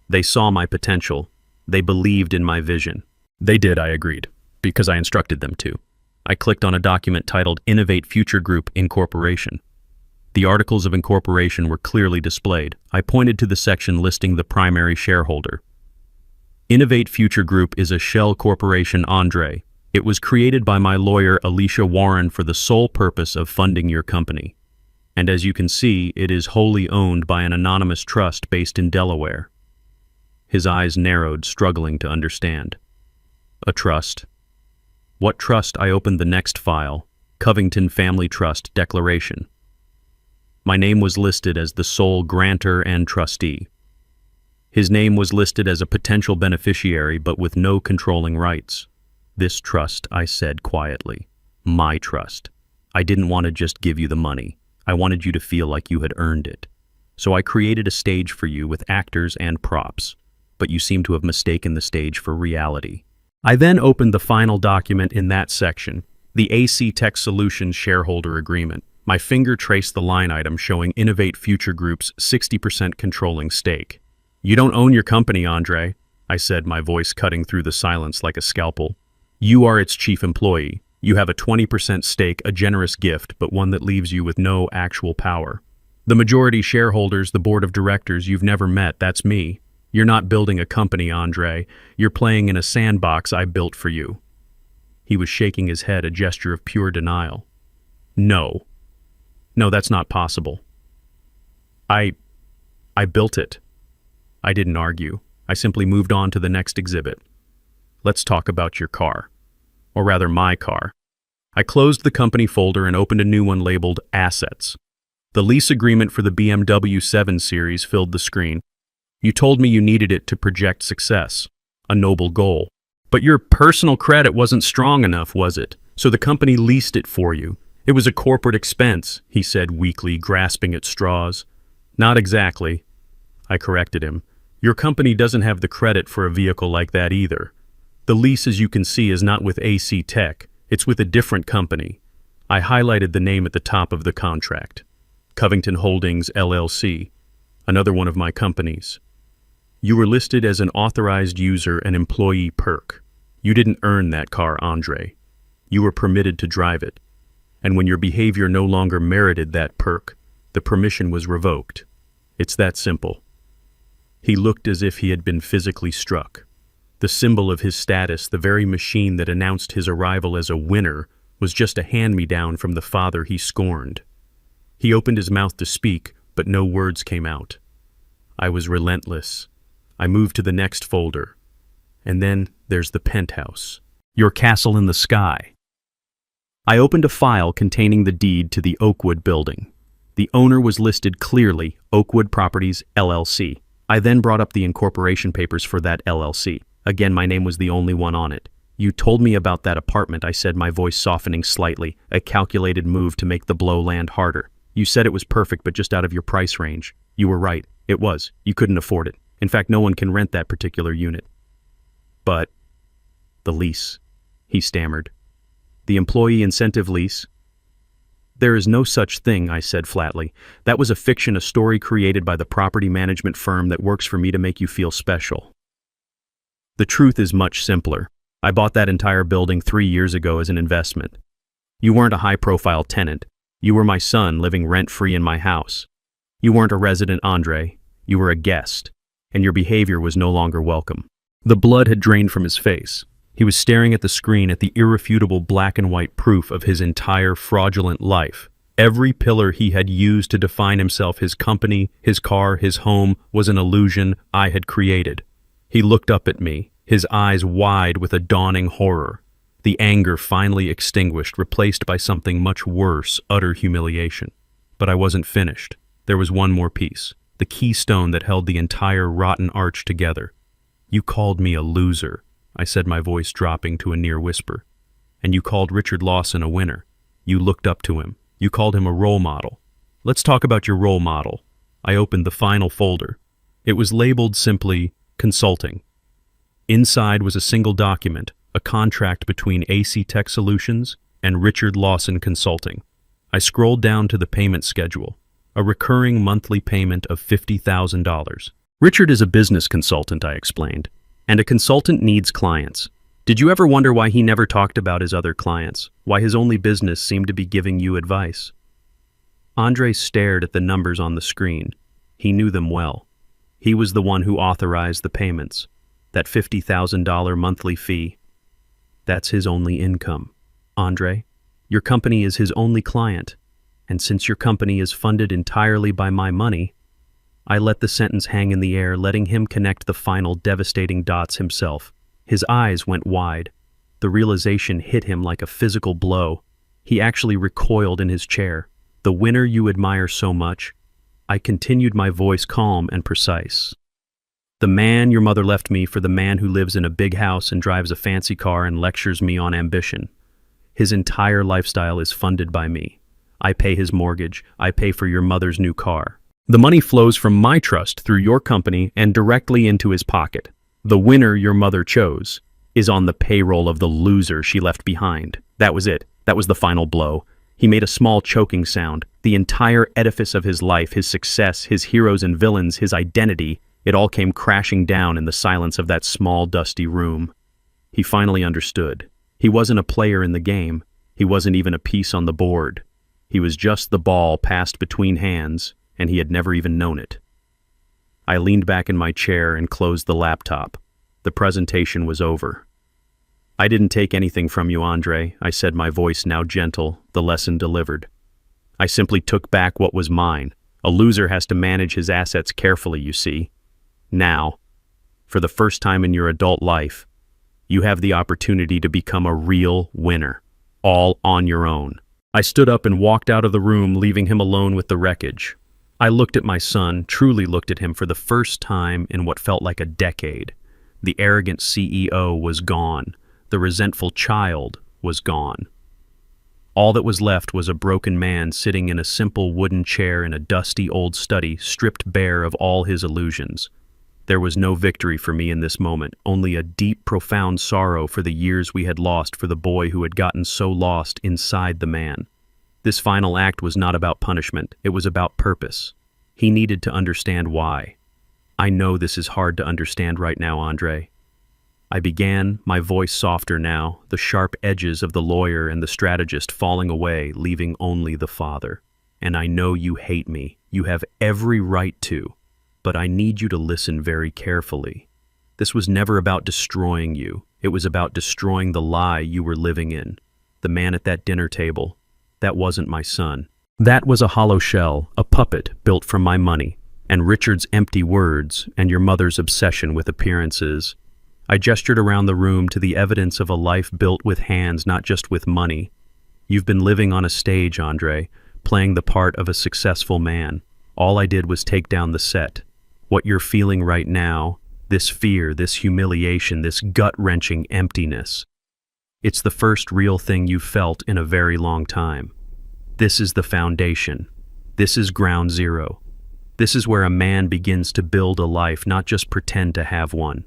"They saw my potential. They believed in my vision." "They did," I agreed, "because I instructed them to." I clicked on a document titled Innovate Future Group Incorporation. The articles of incorporation were clearly displayed. I pointed to the section listing the primary shareholder. "Innovate Future Group is a shell corporation, Andre. It was created by my lawyer, Alicia Warren, for the sole purpose of funding your company. And as you can see, it is wholly owned by an anonymous trust based in Delaware." His eyes narrowed, struggling to understand. "A trust? What trust?" I opened the next file, Covington Family Trust Declaration. My name was listed as the sole grantor and trustee. His name was listed as a potential beneficiary, but with no controlling rights. "This trust," I said quietly. "My trust. I didn't want to just give you the money. I wanted you to feel like you had earned it. So I created a stage for you with actors and props, but you seem to have mistaken the stage for reality." I then opened the final document in that section, the AC Tech Solutions Shareholder Agreement. My finger traced the line item showing Innovate Future Group's 60% controlling stake. "You don't own your company, Andre," I said, my voice cutting through the silence like a scalpel. "You are its chief employee. You have a 20% stake, a generous gift, but one that leaves you with no actual power. The majority shareholders, the board of directors, you've never met. That's me. You're not building a company, Andre. You're playing in a sandbox I built for you." He was shaking his head, a gesture of pure denial. No, that's not possible." I built it. I didn't argue. I simply moved on to the next exhibit. Let's talk about your car. Or rather, my car. I closed the company folder and opened a new one labeled Assets. The lease agreement for the BMW 7 Series filled the screen. You told me you needed it to project success, a noble goal. But your personal credit wasn't strong enough, was it? So the company leased it for you. It was a corporate expense, he said weakly, grasping at straws. Not exactly, I corrected him. Your company doesn't have the credit for a vehicle like that either. The lease, as you can see, is not with AC Tech. It's with a different company. I highlighted the name at the top of the contract. Covington Holdings, LLC, another one of my companies. You were listed as an authorized user and employee perk. You didn't earn that car, Andre. You were permitted to drive it. And when your behavior no longer merited that perk, the permission was revoked. It's that simple. He looked as if he had been physically struck. The symbol of his status, the very machine that announced his arrival as a winner, was just a hand-me-down from the father he scorned. He opened his mouth to speak, but no words came out. I was relentless. I moved to the next folder. And then there's the penthouse. Your castle in the sky. I opened a file containing the deed to the Oakwood building. The owner was listed clearly, Oakwood Properties, LLC. I then brought up the incorporation papers for that LLC. Again, my name was the only one on it. You told me about that apartment, I said, my voice softening slightly, a calculated move to make the blow land harder. You said it was perfect, but just out of your price range. You were right. It was. You couldn't afford it. In fact, no one can rent that particular unit. But the lease, he stammered. The employee incentive lease? There is no such thing, I said flatly. That was a fiction, a story created by the property management firm that works for me to make you feel special. The truth is much simpler. I bought that entire building 3 years ago as an investment. You weren't a high-profile tenant. You were my son living rent-free in my house. You weren't a resident, Andre. You were a guest, and your behavior was no longer welcome. The blood had drained from his face. He was staring at the screen at the irrefutable black and white proof of his entire fraudulent life. Every pillar he had used to define himself, his company, his car, his home, was an illusion I had created. He looked up at me, his eyes wide with a dawning horror. The anger finally extinguished, replaced by something much worse, utter humiliation. But I wasn't finished. There was one more piece, the keystone that held the entire rotten arch together. You called me a loser, I said, my voice dropping to a near whisper. And you called Richard Lawson a winner. You looked up to him. You called him a role model. Let's talk about your role model. I opened the final folder. It was labeled simply, Consulting. Inside was a single document, a contract between AC Tech Solutions and Richard Lawson Consulting. I scrolled down to the payment schedule, a recurring monthly payment of $50,000. Richard is a business consultant, I explained. And a consultant needs clients. Did you ever wonder why he never talked about his other clients? Why his only business seemed to be giving you advice? Andre stared at the numbers on the screen. He knew them well. He was the one who authorized the payments. That $50,000 monthly fee. That's his only income. Andre, your company is his only client. And since your company is funded entirely by my money, I let the sentence hang in the air, letting him connect the final devastating dots himself. His eyes went wide. The realization hit him like a physical blow. He actually recoiled in his chair. The winner you admire so much? I continued, my voice calm and precise. The man your mother left me for the man who lives in a big house and drives a fancy car and lectures me on ambition. His entire lifestyle is funded by me. I pay his mortgage. I pay for your mother's new car. The money flows from my trust through your company and directly into his pocket. The winner your mother chose is on the payroll of the loser she left behind. That was it. That was the final blow. He made a small choking sound. The entire edifice of his life, his success, his heroes and villains, his identity, it all came crashing down in the silence of that small, dusty room. He finally understood. He wasn't a player in the game. He wasn't even a piece on the board. He was just the ball passed between hands, and he had never even known it. I leaned back in my chair and closed the laptop. The presentation was over. I didn't take anything from you, Andre, I said, my voice now gentle, the lesson delivered. I simply took back what was mine, A loser has to manage his assets carefully, you see. Now, for the first time in your adult life, you have the opportunity to become a real winner, all on your own. I stood up and walked out of the room, leaving him alone with the wreckage. I looked at my son, truly looked at him for the first time in what felt like a decade. The arrogant CEO was gone. The resentful child was gone. All that was left was a broken man sitting in a simple wooden chair in a dusty old study, stripped bare of all his illusions. There was no victory for me in this moment, only a deep, profound sorrow for the years we had lost for the boy who had gotten so lost inside the man. This final act was not about punishment, it was about purpose. He needed to understand why. I know this is hard to understand right now, Andre. I began, my voice softer now, the sharp edges of the lawyer and the strategist falling away, leaving only the father. And I know you hate me. You have every right to. But I need you to listen very carefully. This was never about destroying you. It was about destroying the lie you were living in. The man at that dinner table, that wasn't my son. That was a hollow shell, a puppet built from my money, and Richard's empty words, and your mother's obsession with appearances. I gestured around the room to the evidence of a life built with hands, not just with money. You've been living on a stage, Andre, playing the part of a successful man. All I did was take down the set. What you're feeling right now, this fear, this humiliation, this gut-wrenching emptiness, it's the first real thing you've felt in a very long time. This is the foundation. This is ground zero. This is where a man begins to build a life, not just pretend to have one.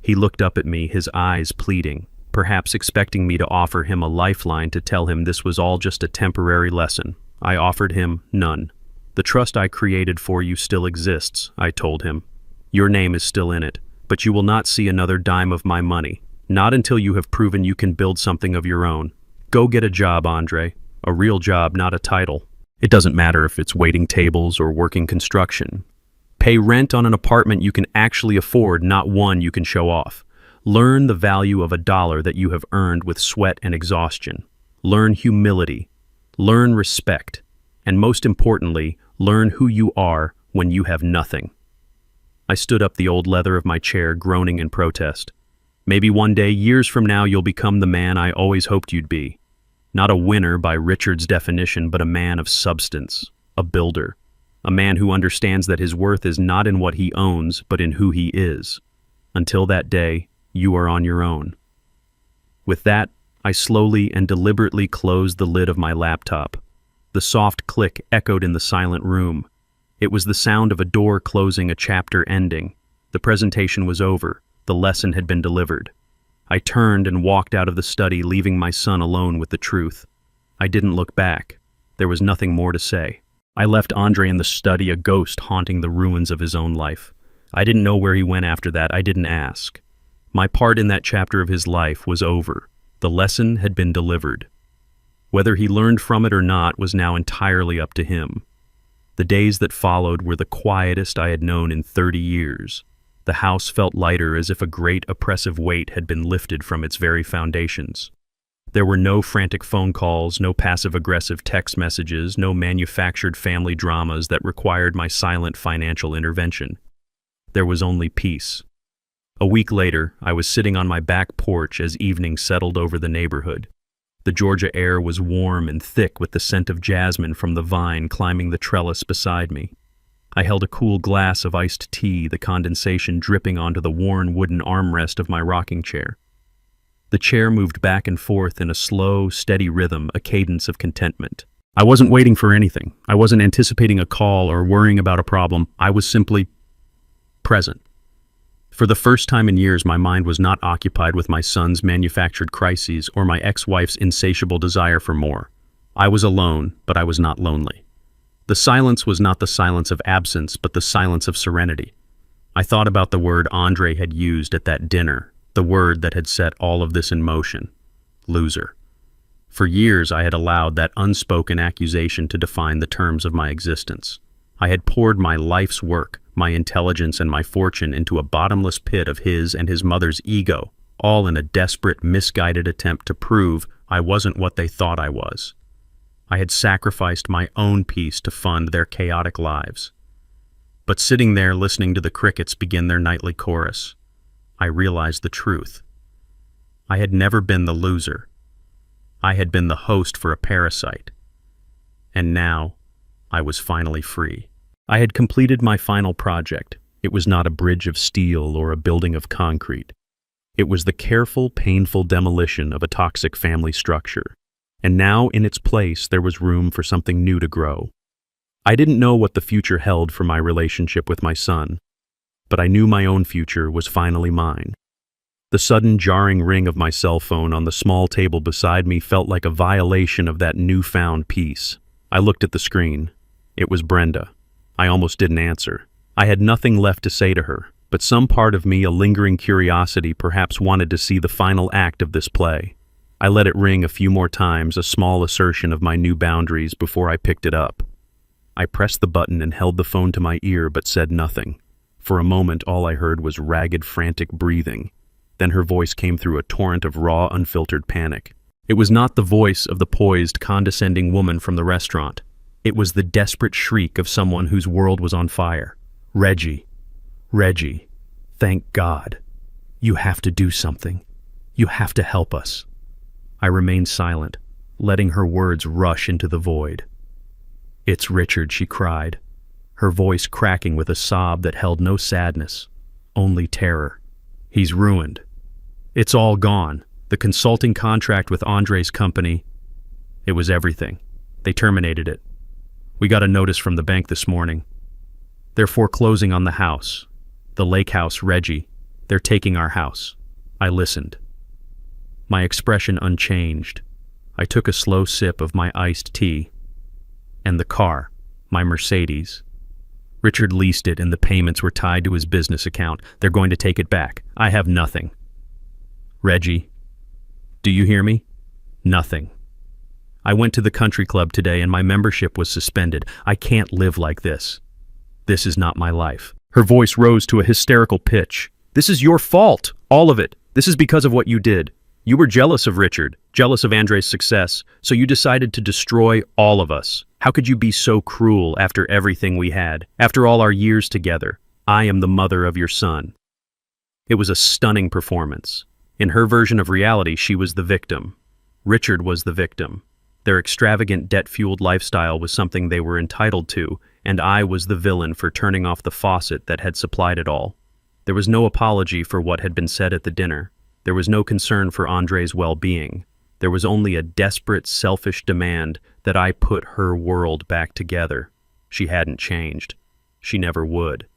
He looked up at me, his eyes pleading, perhaps expecting me to offer him a lifeline to tell him this was all just a temporary lesson. I offered him none. The trust I created for you still exists, I told him. Your name is still in it, but you will not see another dime of my money, not until you have proven you can build something of your own. Go get a job, Andre. A real job, not a title. It doesn't matter if it's waiting tables or working construction. Pay rent on an apartment you can actually afford, not one you can show off. Learn the value of $1 that you have earned with sweat and exhaustion. Learn humility. Learn respect. And most importantly, learn who you are when you have nothing. I stood up the old leather of my chair, groaning in protest. Maybe one day, years from now, you'll become the man I always hoped you'd be. Not a winner by Richard's definition, but a man of substance, a builder. A man who understands that his worth is not in what he owns, but in who he is. Until that day, you are on your own. With that, I slowly and deliberately closed the lid of my laptop. The soft click echoed in the silent room. It was the sound of a door closing, a chapter ending. The presentation was over. The lesson had been delivered. I turned and walked out of the study, leaving my son alone with the truth. I didn't look back. There was nothing more to say. I left Andre in the study, a ghost haunting the ruins of his own life. I didn't know where he went after that. I didn't ask. My part in that chapter of his life was over. The lesson had been delivered. Whether he learned from it or not was now entirely up to him. The days that followed were the quietest I had known in 30 years. The house felt lighter, as if a great oppressive weight had been lifted from its very foundations. There were no frantic phone calls, no passive-aggressive text messages, no manufactured family dramas that required my silent financial intervention. There was only peace. A week later, I was sitting on my back porch as evening settled over the neighborhood. The Georgia air was warm and thick with the scent of jasmine from the vine climbing the trellis beside me. I held a cool glass of iced tea, the condensation dripping onto the worn wooden armrest of my rocking chair. The chair moved back and forth in a slow, steady rhythm, a cadence of contentment. I wasn't waiting for anything. I wasn't anticipating a call or worrying about a problem. I was simply present. For the first time in years, my mind was not occupied with my son's manufactured crises or my ex-wife's insatiable desire for more. I was alone, but I was not lonely. The silence was not the silence of absence, but the silence of serenity. I thought about the word Andre had used at that dinner, the word that had set all of this in motion: loser. For years, I had allowed that unspoken accusation to define the terms of my existence. I had poured my life's work, my intelligence, and my fortune into a bottomless pit of his and his mother's ego, all in a desperate, misguided attempt to prove I wasn't what they thought I was. I had sacrificed my own peace to fund their chaotic lives. But sitting there listening to the crickets begin their nightly chorus, I realized the truth. I had never been the loser. I had been the host for a parasite. And now, I was finally free. I had completed my final project. It was not a bridge of steel or a building of concrete. It was the careful, painful demolition of a toxic family structure. And now, in its place, there was room for something new to grow. I didn't know what the future held for my relationship with my son, but I knew my own future was finally mine. The sudden jarring ring of my cell phone on the small table beside me felt like a violation of that newfound peace. I looked at the screen. It was Brenda. I almost didn't answer. I had nothing left to say to her, but some part of me, a lingering curiosity, perhaps wanted to see the final act of this play. I let it ring a few more times, a small assertion of my new boundaries, before I picked it up. I pressed the button and held the phone to my ear but said nothing. For a moment, all I heard was ragged, frantic breathing. Then her voice came through a torrent of raw, unfiltered panic. It was not the voice of the poised, condescending woman from the restaurant. It was the desperate shriek of someone whose world was on fire. Reggie. Reggie. Thank God. You have to do something. You have to help us. I remained silent, letting her words rush into the void. It's Richard, she cried, her voice cracking with a sob that held no sadness, only terror. He's ruined. It's all gone. The consulting contract with Andre's company. It was everything. They terminated it. We got a notice from the bank this morning. They're foreclosing on the house. The lake house, Reggie. They're taking our house. I listened. My expression unchanged. I took a slow sip of my iced tea. And the car, my Mercedes. Richard leased it and the payments were tied to his business account. They're going to take it back. I have nothing. Reggie, do you hear me? Nothing. I went to the country club today and my membership was suspended. I can't live like this. This is not my life. Her voice rose to a hysterical pitch. This is your fault, all of it. This is because of what you did. You were jealous of Richard, jealous of Andre's success, so you decided to destroy all of us. How could you be so cruel after everything we had, after all our years together? I am the mother of your son. It was a stunning performance. In her version of reality, she was the victim. Richard was the victim. Their extravagant, debt-fueled lifestyle was something they were entitled to, and I was the villain for turning off the faucet that had supplied it all. There was no apology for what had been said at the dinner. There was no concern for Andre's well-being. There was only a desperate, selfish demand that I put her world back together. She hadn't changed. She never would.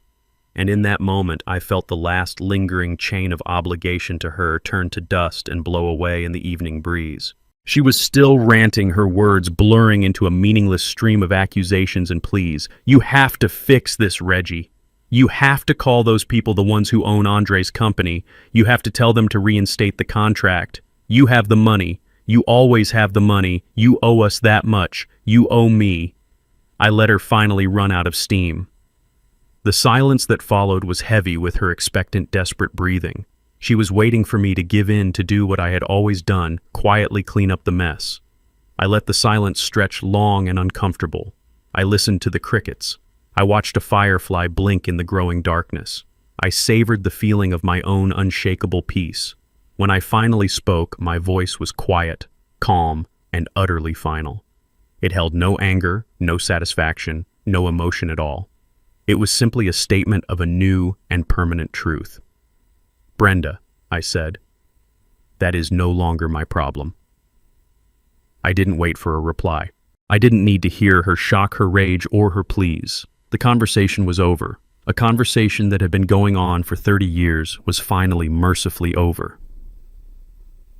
And in that moment, I felt the last lingering chain of obligation to her turn to dust and blow away in the evening breeze. She was still ranting, her words blurring into a meaningless stream of accusations and pleas. You have to fix this, Reggie. You have to call those people the ones who own Andre's company. You have to tell them to reinstate the contract. You have the money. You always have the money. You owe us that much. You owe me. I let her finally run out of steam. The silence that followed was heavy with her expectant, desperate breathing. She was waiting for me to give in, to do what I had always done, quietly clean up the mess. I let the silence stretch long and uncomfortable. I listened to the crickets. I watched a firefly blink in the growing darkness. I savored the feeling of my own unshakable peace. When I finally spoke, my voice was quiet, calm, and utterly final. It held no anger, no satisfaction, no emotion at all. It was simply a statement of a new and permanent truth. Brenda, I said, that is no longer my problem. I didn't wait for a reply. I didn't need to hear her shock, her rage, or her pleas. The conversation was over. A conversation that had been going on for 30 years was finally mercifully over.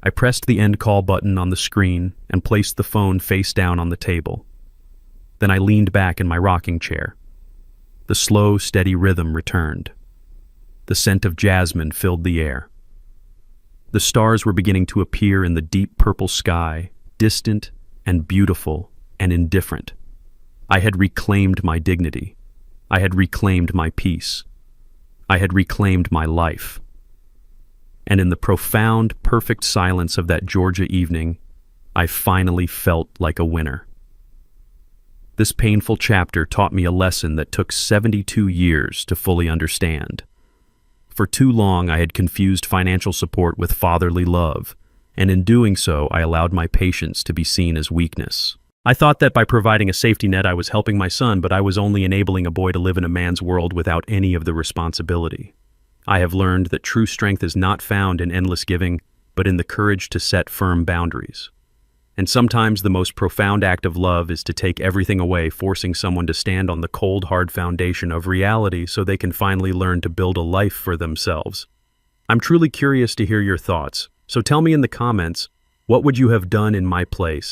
I pressed the end call button on the screen and placed the phone face down on the table. Then I leaned back in my rocking chair. The slow, steady rhythm returned. The scent of jasmine filled the air. The stars were beginning to appear in the deep purple sky, distant and beautiful and indifferent. I had reclaimed my dignity. I had reclaimed my peace. I had reclaimed my life. And in the profound, perfect silence of that Georgia evening, I finally felt like a winner. This painful chapter taught me a lesson that took 72 years to fully understand. For too long, I had confused financial support with fatherly love, and in doing so, I allowed my patience to be seen as weakness. I thought that by providing a safety net, I was helping my son, but I was only enabling a boy to live in a man's world without any of the responsibility. I have learned that true strength is not found in endless giving, but in the courage to set firm boundaries. And sometimes the most profound act of love is to take everything away, forcing someone to stand on the cold, hard foundation of reality so they can finally learn to build a life for themselves. I'm truly curious to hear your thoughts, so tell me in the comments, what would you have done in my place?